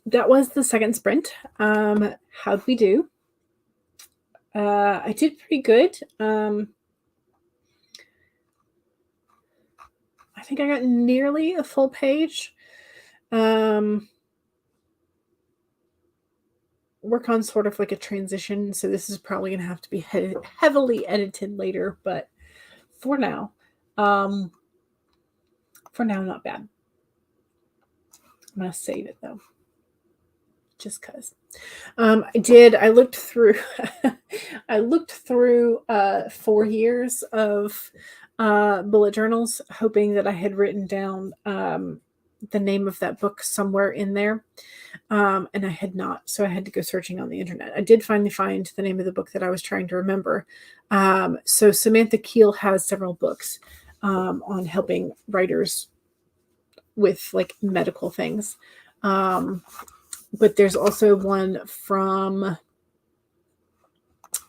That was the second sprint. How'd we do? I did pretty good. I think I got nearly a full page. Work on sort of like a transition, so this is probably going to have to be heavily edited later, but for now, not bad. I'm going to save it though, just because. I looked through I looked through 4 years of bullet journals, hoping that I had written down the name of that book somewhere in there, and I had not, so I had to go searching on the internet. I did finally find the name of the book that I was trying to remember. So Samantha Keel has several books on helping writers with like medical things. But there's also one from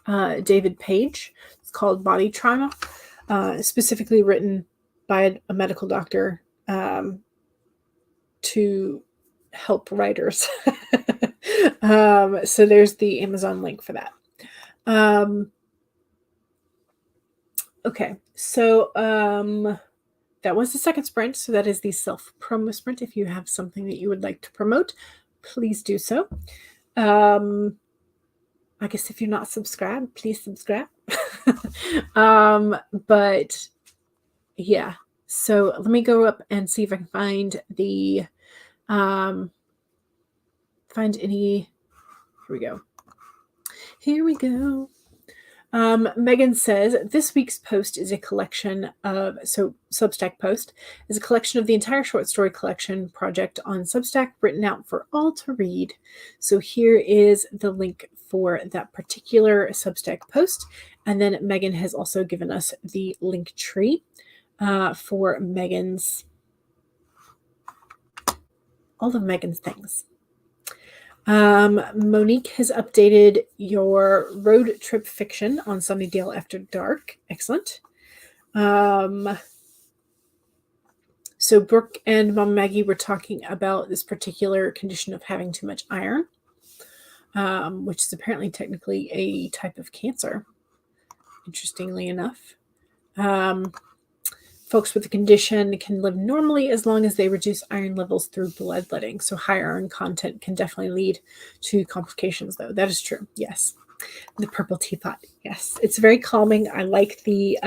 David Page. It's called Body Trauma, specifically written by a medical doctor to help writers. So there's the Amazon link for that. Okay, so that was the second sprint. So that is the self-promo sprint. If you have something that you would like to promote, please do so. I guess if you're not subscribed, please subscribe. But yeah, so let me go up and see if I can find the find any. Here we go. Megan says, this week's post is a collection of, so Substack post is a collection of the entire short story collection project on Substack, written out for all to read. So here is the link for that particular Substack post. And then Megan has also given us the link tree for Megan's, all of Megan's things. Monique has updated your road trip fiction on Sunnydale After Dark. Excellent. So Brooke and Mom Maggie were talking about this particular condition of having too much iron, which is apparently technically a type of cancer, interestingly enough. Folks with the condition can live normally as long as they reduce iron levels through bloodletting. So high iron content can definitely lead to complications, though. That is true. Yes. The purple teapot. Yes. It's very calming. I like the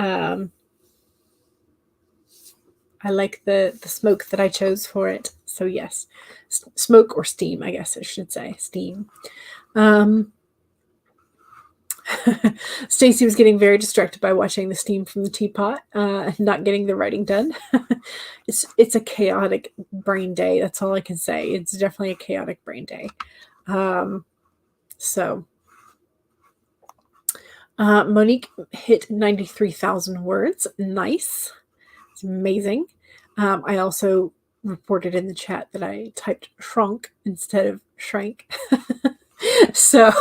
smoke that I chose for it. So yes, smoke or steam, I guess I should say. Steam. Stacy was getting very distracted by watching the steam from the teapot, not getting the writing done. It's a chaotic brain day. That's all I can say. It's definitely a chaotic brain day. Monique hit 93,000 words. Nice. It's amazing. I also reported in the chat that I typed shrunk instead of shrank. So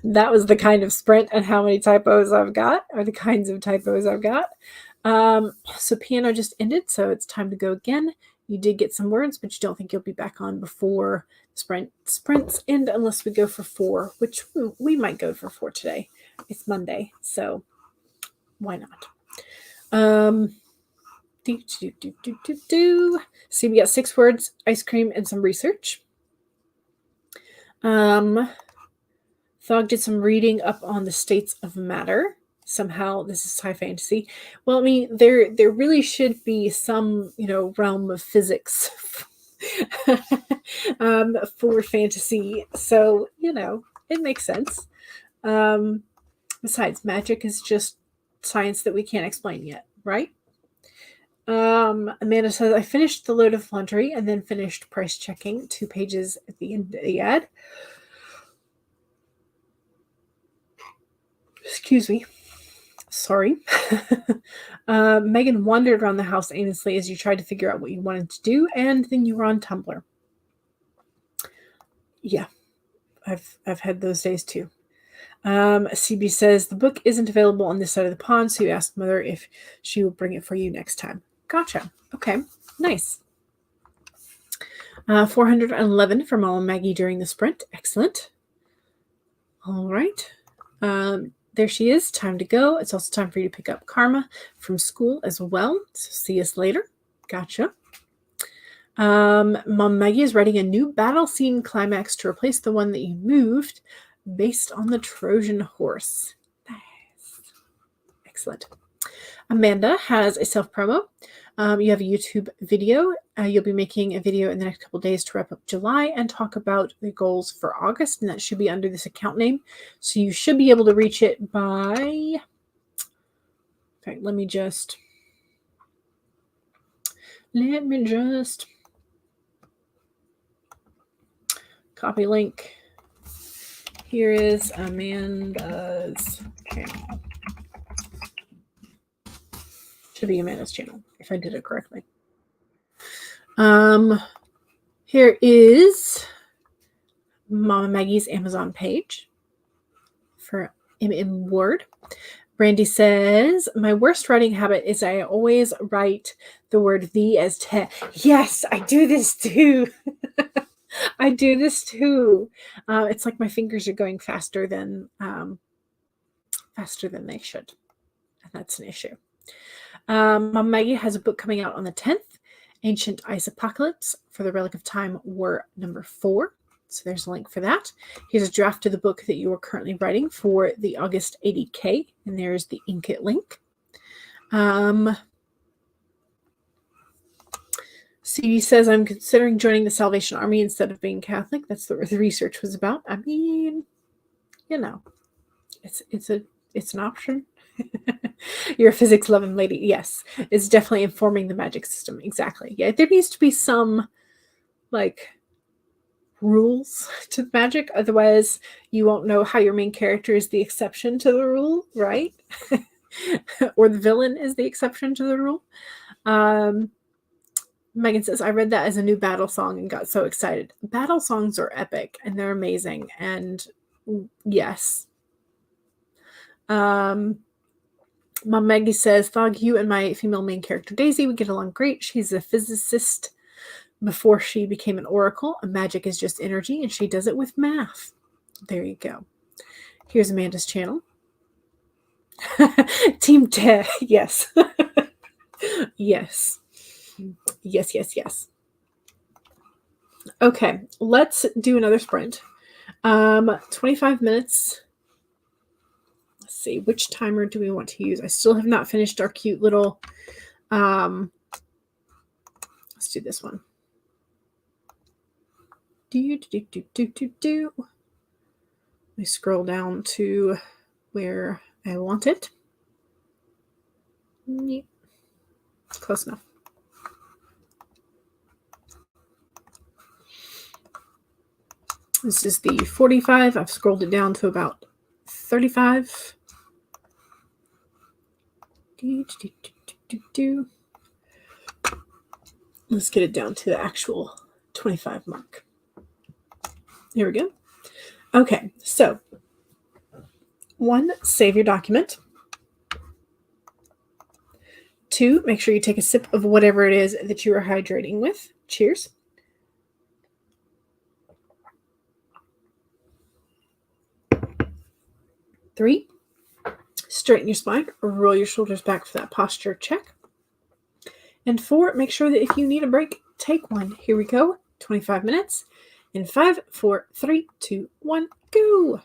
that was the kind of sprint and how many typos I've got, or the kinds of typos I've got. So piano just ended, so it's time to go again. You did get some words, but you don't think you'll be back on before sprints end unless we go for 4, which we might go for 4 today. It's Monday, so why not? See, we got 6 words, ice cream, and some research. Thog did some reading up on the states of matter. Somehow this is high fantasy. Well, I mean, there really should be some, realm of physics for fantasy. So, it makes sense. Besides, magic is just science that we can't explain yet, right? Amanda says, I finished the load of laundry and then finished price checking 2 pages at the end of the ad. Excuse me. Sorry. Megan wandered around the house aimlessly as you tried to figure out what you wanted to do, and then you were on Tumblr. Yeah, I've had those days too. CB says, the book isn't available on this side of the pond, so you asked Mother if she will bring it for you next time. Gotcha. Okay, nice. 411 for Mama Maggie during the sprint. Excellent. All right. There she is. Time to go. It's also time for you to pick up Karma from school as well. So see us later. Gotcha. Mom Maggie is writing a new battle scene climax to replace the one that you moved based on the Trojan horse. Nice. Excellent. Amanda has a self-promo. You have a YouTube video. You'll be making a video in the next couple days to wrap up July and talk about the goals for August, and that should be under this account name. So you should be able to reach it by... Okay, let me just copy link. Here is Amanda's channel. Should be Amanda's channel, if I did it correctly. Here is Mama Maggie's Amazon page for in Word. Brandy says, my worst writing habit is I always write the word the as te. Yes, I do this too. I do this too. It's like my fingers are going faster than they should. And that's an issue. Mom Maggie has a book coming out on the 10th, Ancient Ice Apocalypse for the Relic of Time War number 4. So there's a link for that. Here's a draft of the book that you are currently writing for the August 80K, and there's the Inkit link. C says, I'm considering joining the Salvation Army instead of being Catholic. That's what the research was about. I mean, you know, it's an option. You're a physics loving lady. Yes, it's definitely informing the magic system. Exactly. Yeah, there needs to be some like rules to magic, otherwise you won't know how your main character is the exception to the rule, right? Or the villain is the exception to the rule. Megan says, I read that as a new battle song and got so excited. Battle songs are epic and they're amazing, and yes. Mom Maggie says, Thog, you and my female main character Daisy would get along great. She's a physicist before she became an oracle. Magic is just energy, and she does it with math. There you go. Here's Amanda's channel. Team Te. Yes. Yes. Yes. Okay, let's do another sprint. 25 minutes. Let's see, which timer do we want to use? I still have not finished our cute little... let's do this one. Let me scroll down to where I want it. Close enough. This is the 45. I've scrolled it down to about 35. Let's get it down to the actual 25 mark. Here we go. Okay, so 1, save your document. 2, make sure you take a sip of whatever it is that you are hydrating with. Cheers. 3, straighten your spine, roll your shoulders back for that posture check. And 4, make sure that if you need a break, take one. Here we go. 25 minutes. In 5, 4, 3, 2, 1, go.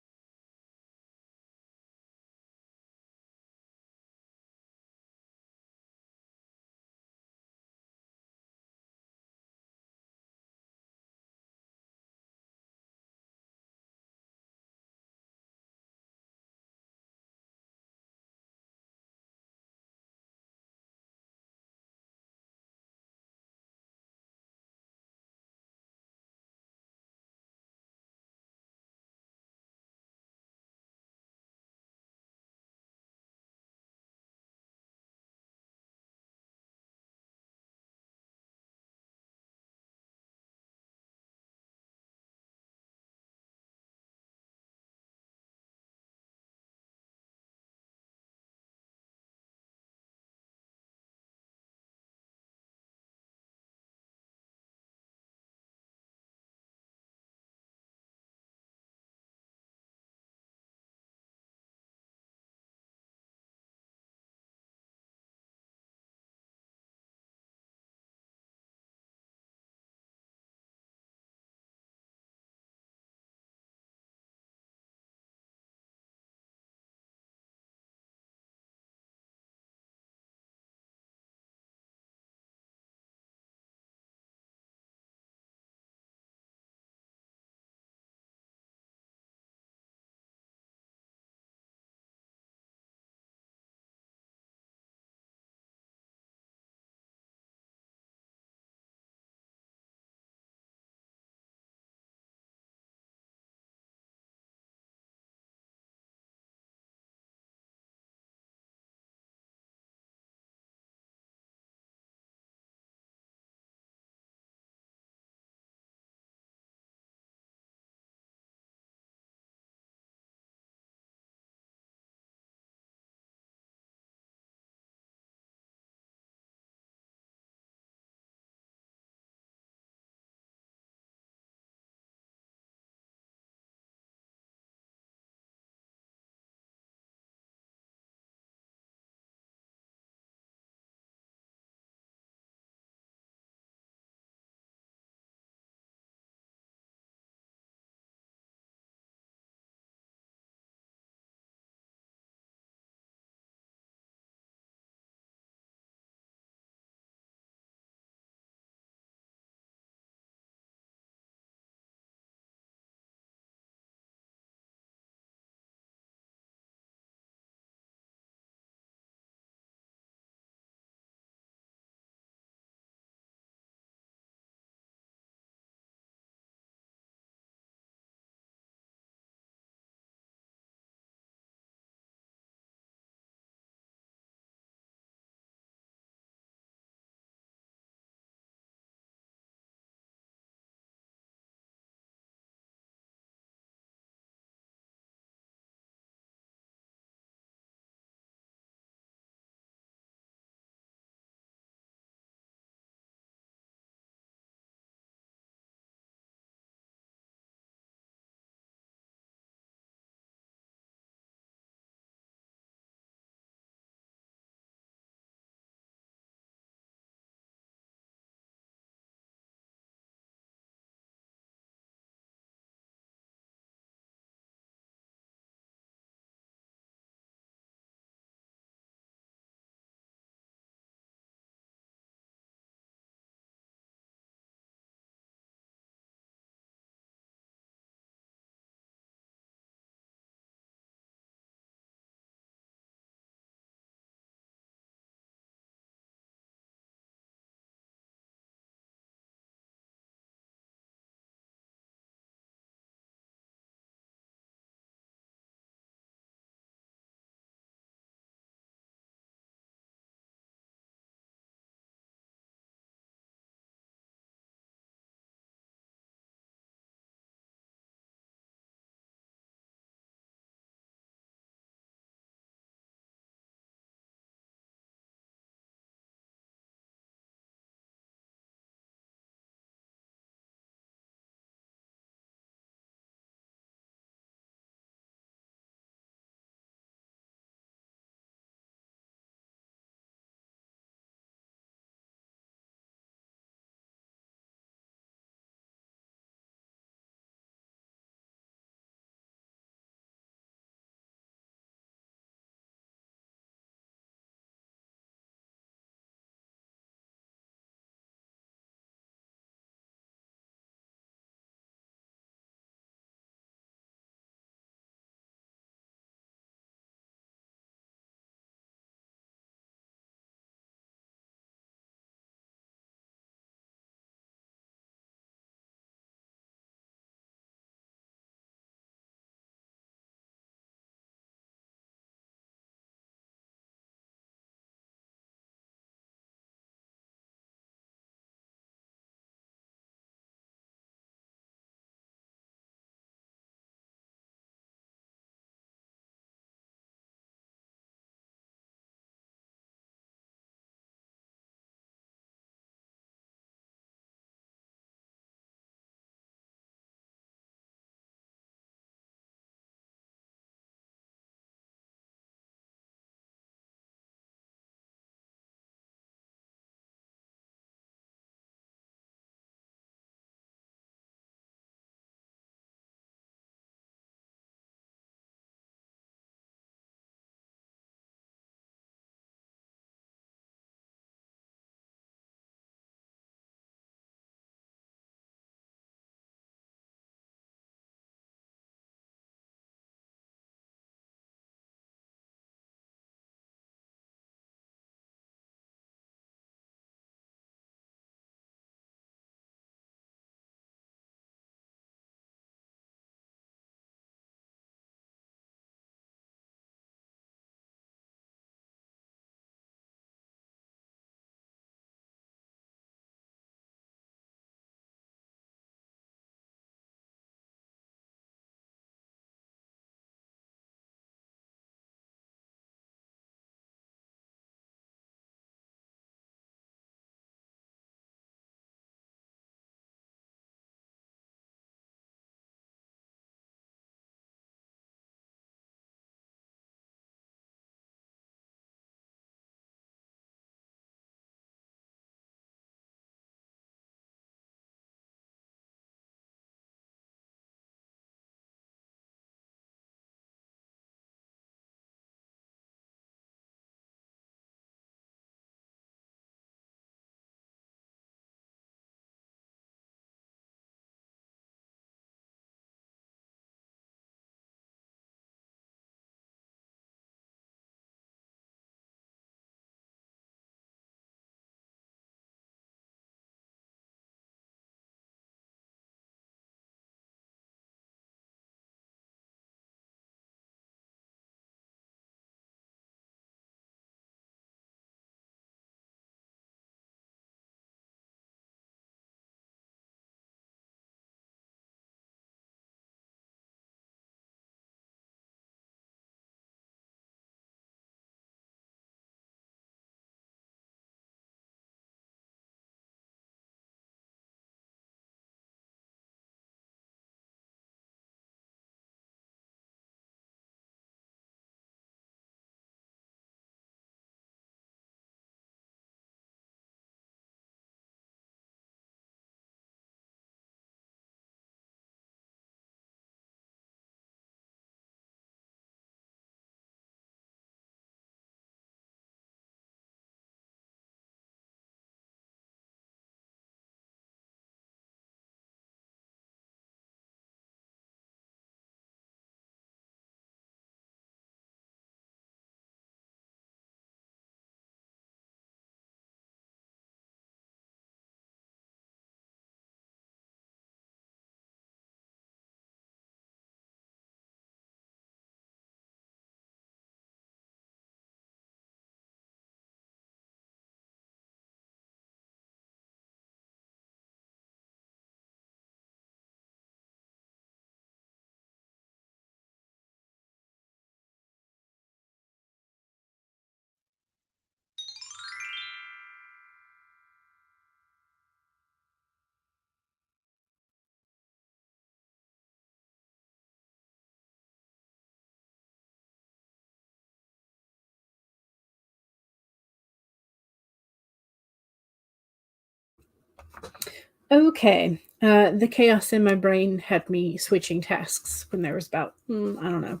Okay. The chaos in my brain had me switching tasks when there was about, I don't know,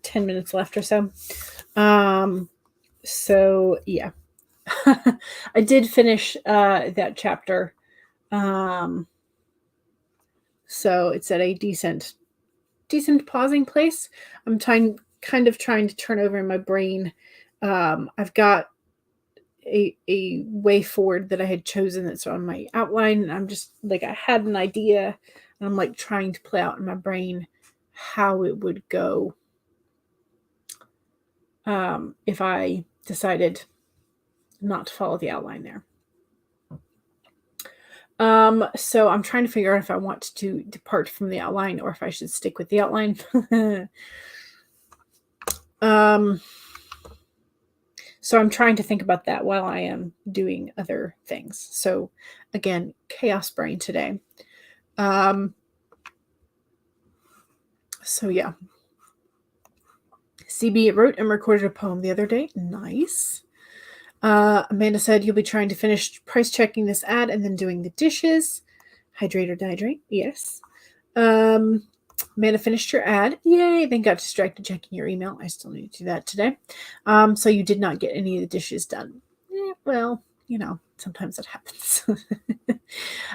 10 minutes left or so. So yeah. I did finish that chapter. Um, so it's at a decent pausing place. I'm kind of trying to turn over in my brain. I've got a way forward that I had chosen that's on my outline. And I'm just like, I had an idea and I'm like trying to play out in my brain how it would go if I decided not to follow the outline there. So I'm trying to figure out if I want to depart from the outline or if I should stick with the outline. So I'm trying to think about that while I am doing other things. So again, chaos brain today. So yeah. CB wrote and recorded a poem the other day. Nice. Amanda said you'll be trying to finish price checking this ad and then doing the dishes. Hydrate or dehydrate? Yes. Amanda finished your ad. Yay. Then got distracted checking your email. I still need to do that today. So you did not get any of the dishes done. Well, sometimes that happens.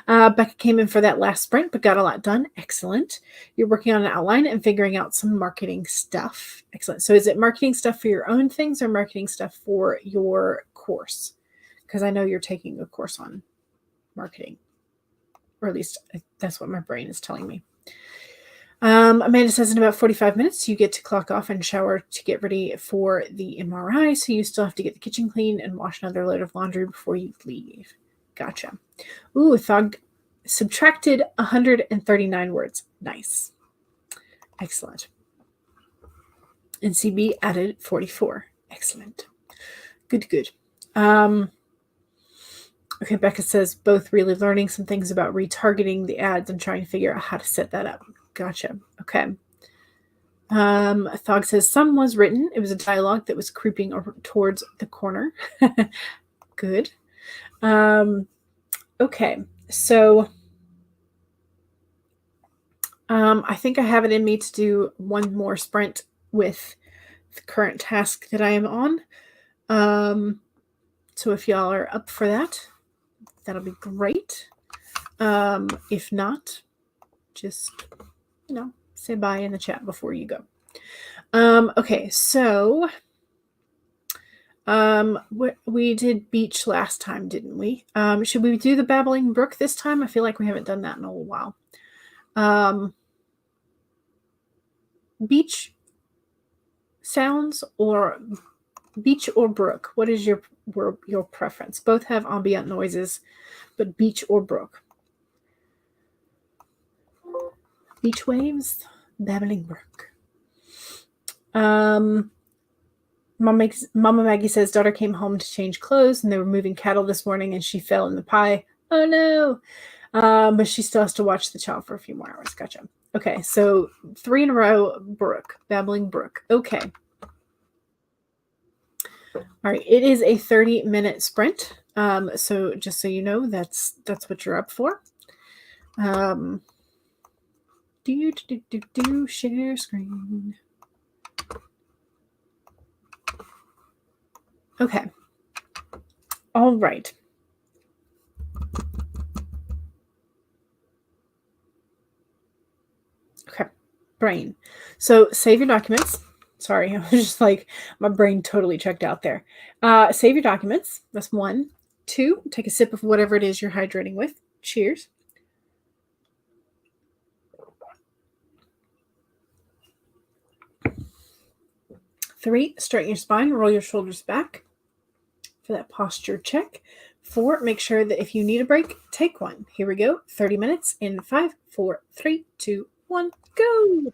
Becca came in for that last sprint, but got a lot done. Excellent. You're working on an outline and figuring out some marketing stuff. Excellent. So is it marketing stuff for your own things or marketing stuff for your course? Because I know you're taking a course on marketing, or at least that's what my brain is telling me. Amanda says in about 45 minutes, you get to clock off and shower to get ready for the MRI. So you still have to get the kitchen clean and wash another load of laundry before you leave. Gotcha. Ooh, Thog subtracted 139 words. Nice. Excellent. And CB added 44. Excellent. Good. Okay, Becca says both really learning some things about retargeting the ads and trying to figure out how to set that up. Gotcha. Okay. Thog says some was written. It was a dialogue that was creeping towards the corner. Good. Okay. So I think I have it in me to do one more sprint with the current task that I am on. So if y'all are up for that, that'll be great. If not, just, say bye in the chat before you go. Okay, so we did beach last time, didn't we? Should we do the Babbling Brook this time? I feel like we haven't done that in a while. Beach sounds or beach or brook? What is your preference? Both have ambient noises, but beach or brook? Beach waves, Babbling Brook. Mama Maggie says daughter came home to change clothes and they were moving cattle this morning and she fell in the pie. Oh no. But she still has to watch the child for a few more hours. Gotcha. Okay, so 3 in a row, Brook, Babbling Brook. Okay. All right, it is a 30-minute sprint. So just so you know, that's what you're up for. Share screen. Okay. All right. Okay. Brain. So save your documents. Sorry, I was just like, my brain totally checked out there. Save your documents. That's 1. 2, take a sip of whatever it is you're hydrating with. Cheers. 3, straighten your spine, roll your shoulders back for that posture check. 4, make sure that if you need a break, take one. Here we go. 30 minutes in 5, 4, 3, 2, 1, go.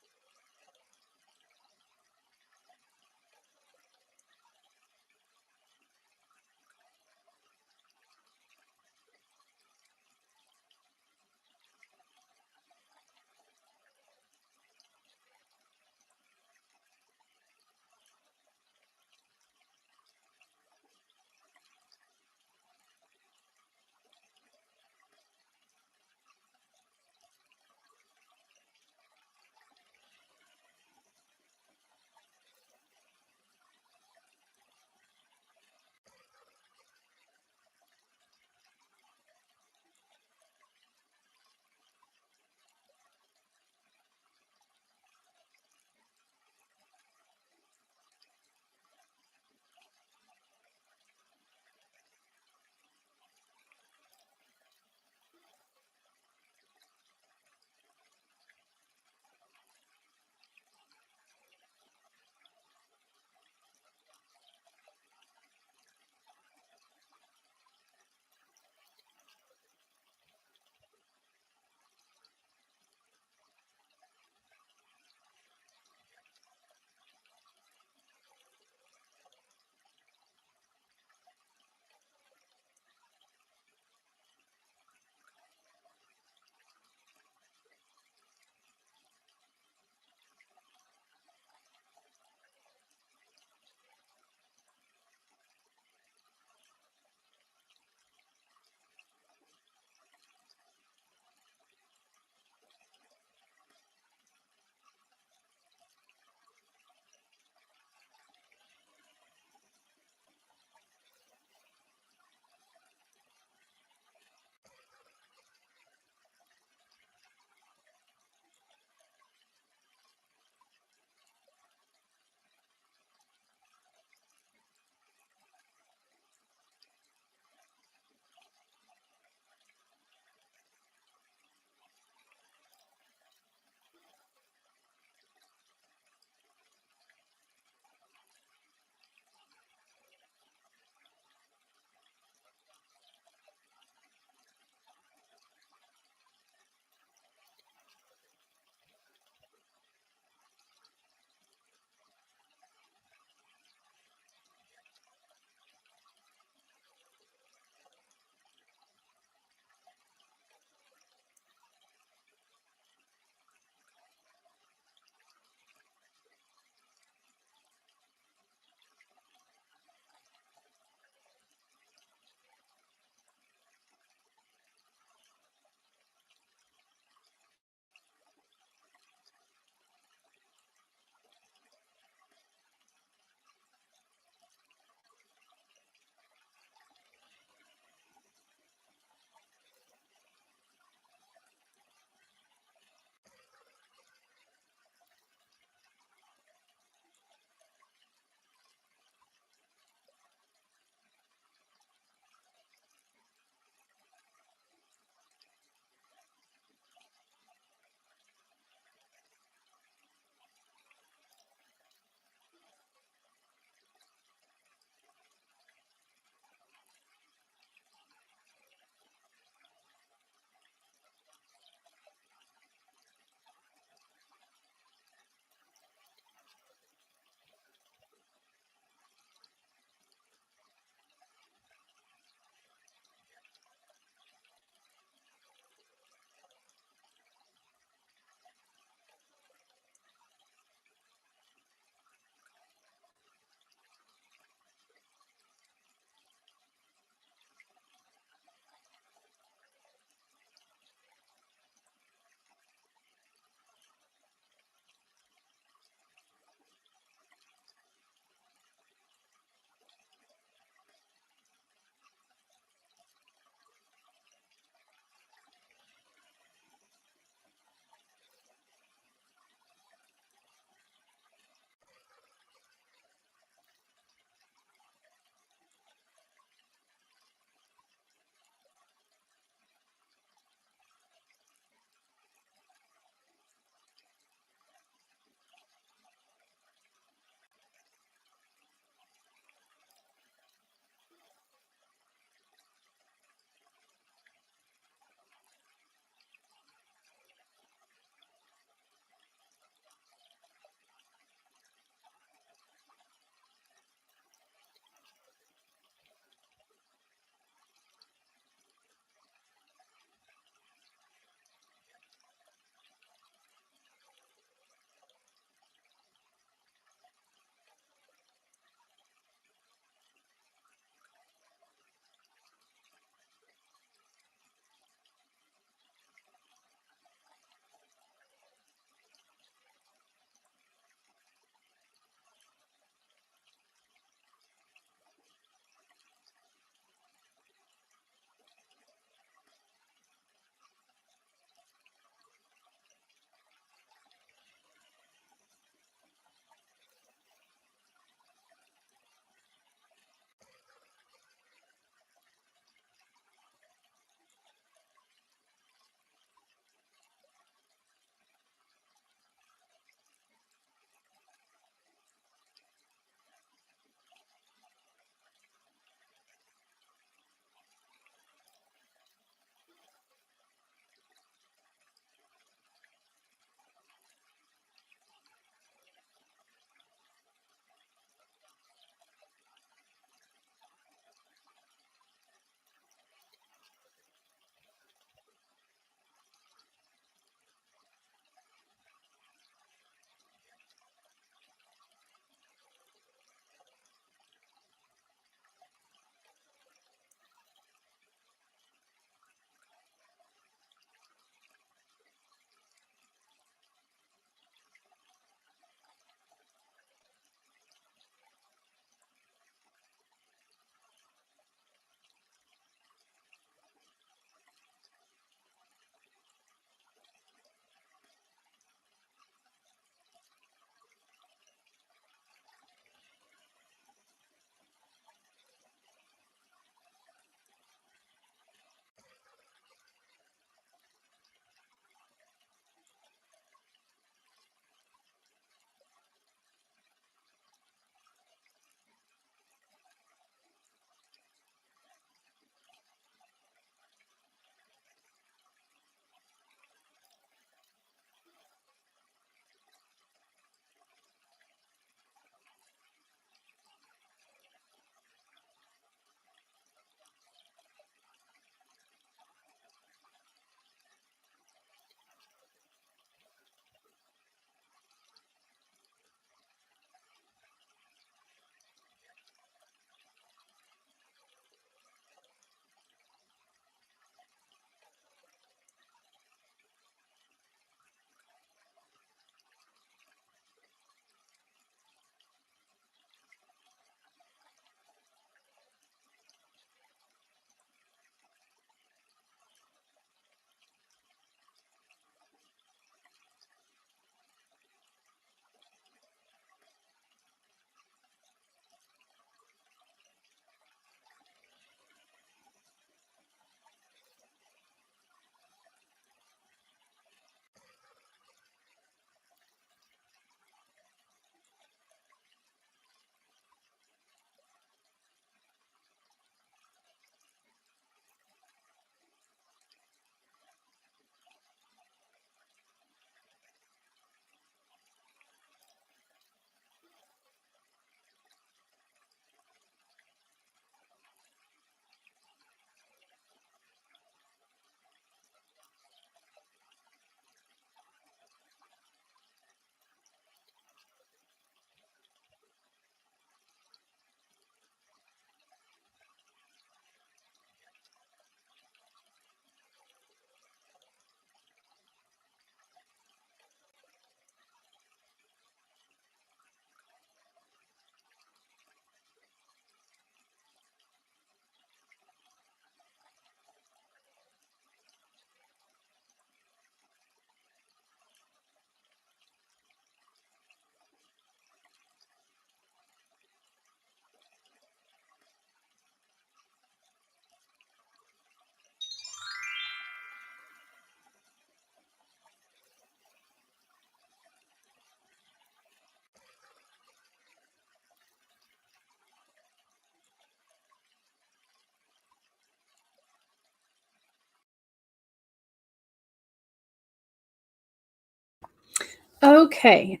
Okay.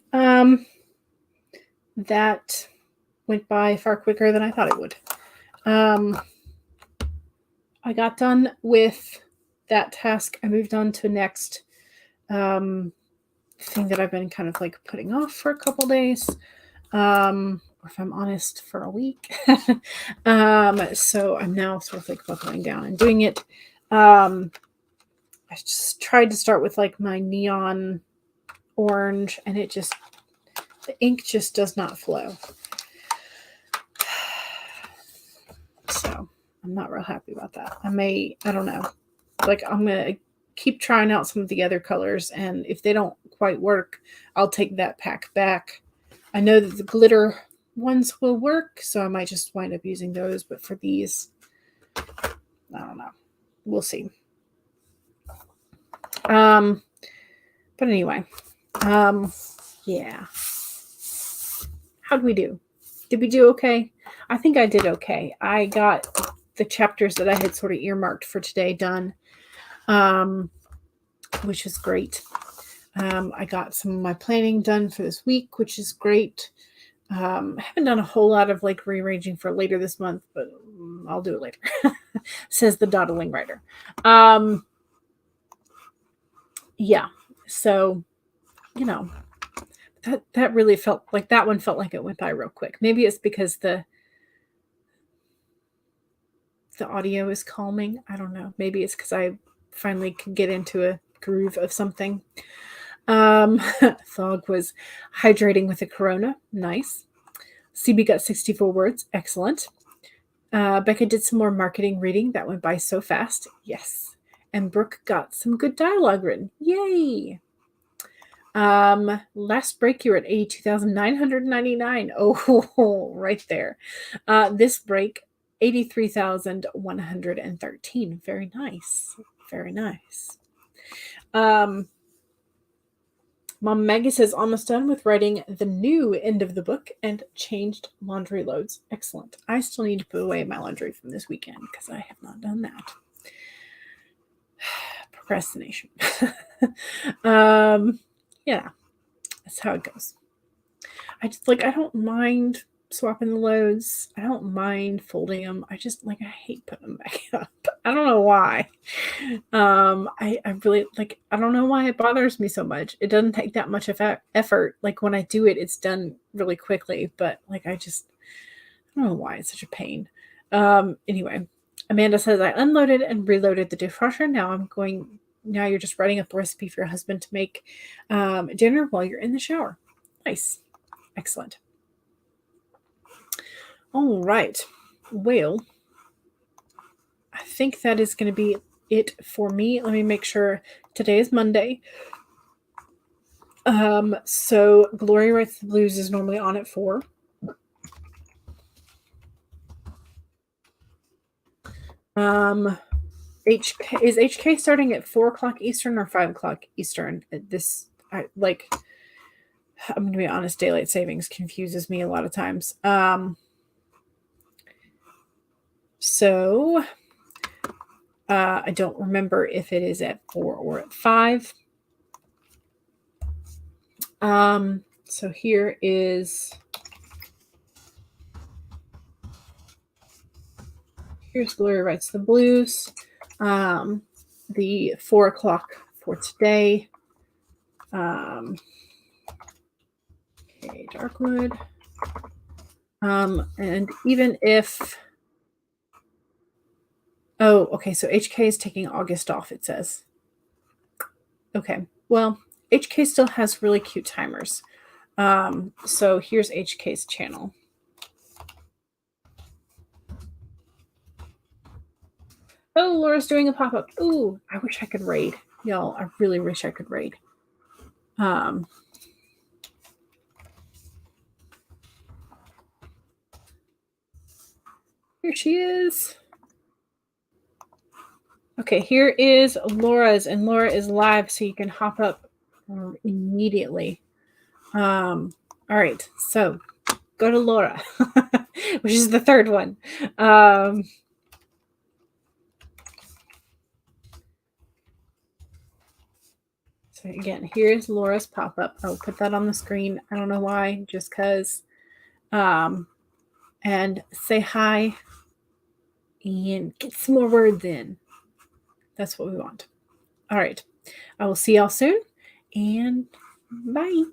That went by far quicker than I thought it would. I got done with that task. I moved on to next thing that I've been kind of like putting off for a couple days. Or if I'm honest, for a week. So I'm now sort of like buckling down and doing it. I just tried to start with like my neon orange, and it just, the ink just does not flow. So I'm not real happy about that. I don't know. Like, I'm going to keep trying out some of the other colors, and if they don't quite work, I'll take that pack back. I know that the glitter ones will work, so I might just wind up using those, but for these, I don't know. We'll see. But anyway, yeah. How'd we do? Did we do okay? I think I did okay. I got the chapters that I had sort of earmarked for today done, which is great. I got some of my planning done for this week, which is great. I haven't done a whole lot of like rearranging for later this month, but I'll do it later, says the dawdling writer. Yeah, so, you know, that really felt like, that one felt like it went by real quick. Maybe it's because the audio is calming. I don't know. Maybe it's because I finally could get into a groove of something. Thog was hydrating with a Corona. Nice. CB got 64 words. Excellent. Becca did some more marketing reading. That went by so fast. Yes. And Brooke got some good dialogue written. Yay. Last break, you were at 82,999. Oh, right there. This break, 83,113. Very nice. Very nice. Mom Maggie says, almost done with writing the new end of the book and changed laundry loads. Excellent. I still need to put away my laundry from this weekend because I have not done that. Procrastination. Yeah, that's how it goes. I don't mind swapping the loads. I don't mind folding them. I just I hate putting them back up. I don't know why. I really I don't know why it bothers me so much. It doesn't take that much effort. Like, when I do it, it's done really quickly, but I don't know why it's such a pain. Anyway, Amanda says, I unloaded and reloaded the dishwasher. Now you're just writing up a recipe for your husband to make dinner while you're in the shower. Nice. Excellent. All right. Well, I think that is going to be it for me. Let me make sure. Today is Monday. So Glory Writes the Blues is normally on at 4. Is HK starting at 4 o'clock Eastern or 5 o'clock Eastern? I'm going to be honest, daylight savings confuses me a lot of times. So I don't remember if it is at 4 or at 5. So here's Glory Writes the Blues. The 4 o'clock for today. Okay, Darkwood. And even if, okay, so HK is taking August off, it says. Okay, well, HK still has really cute timers. So here's HK's channel. Oh, Laura's doing a pop-up. Ooh, I wish I could raid. Y'all, I really wish I could raid. Here she is. Okay, here is Laura's, and Laura is live, so you can hop up immediately. All right, so go to Laura, which is the third one. So again, here's Laura's pop-up. I'll put that on the screen. I don't know why, just because. And say hi and get some more words in. That's what we want. All right. I will see y'all soon, and bye.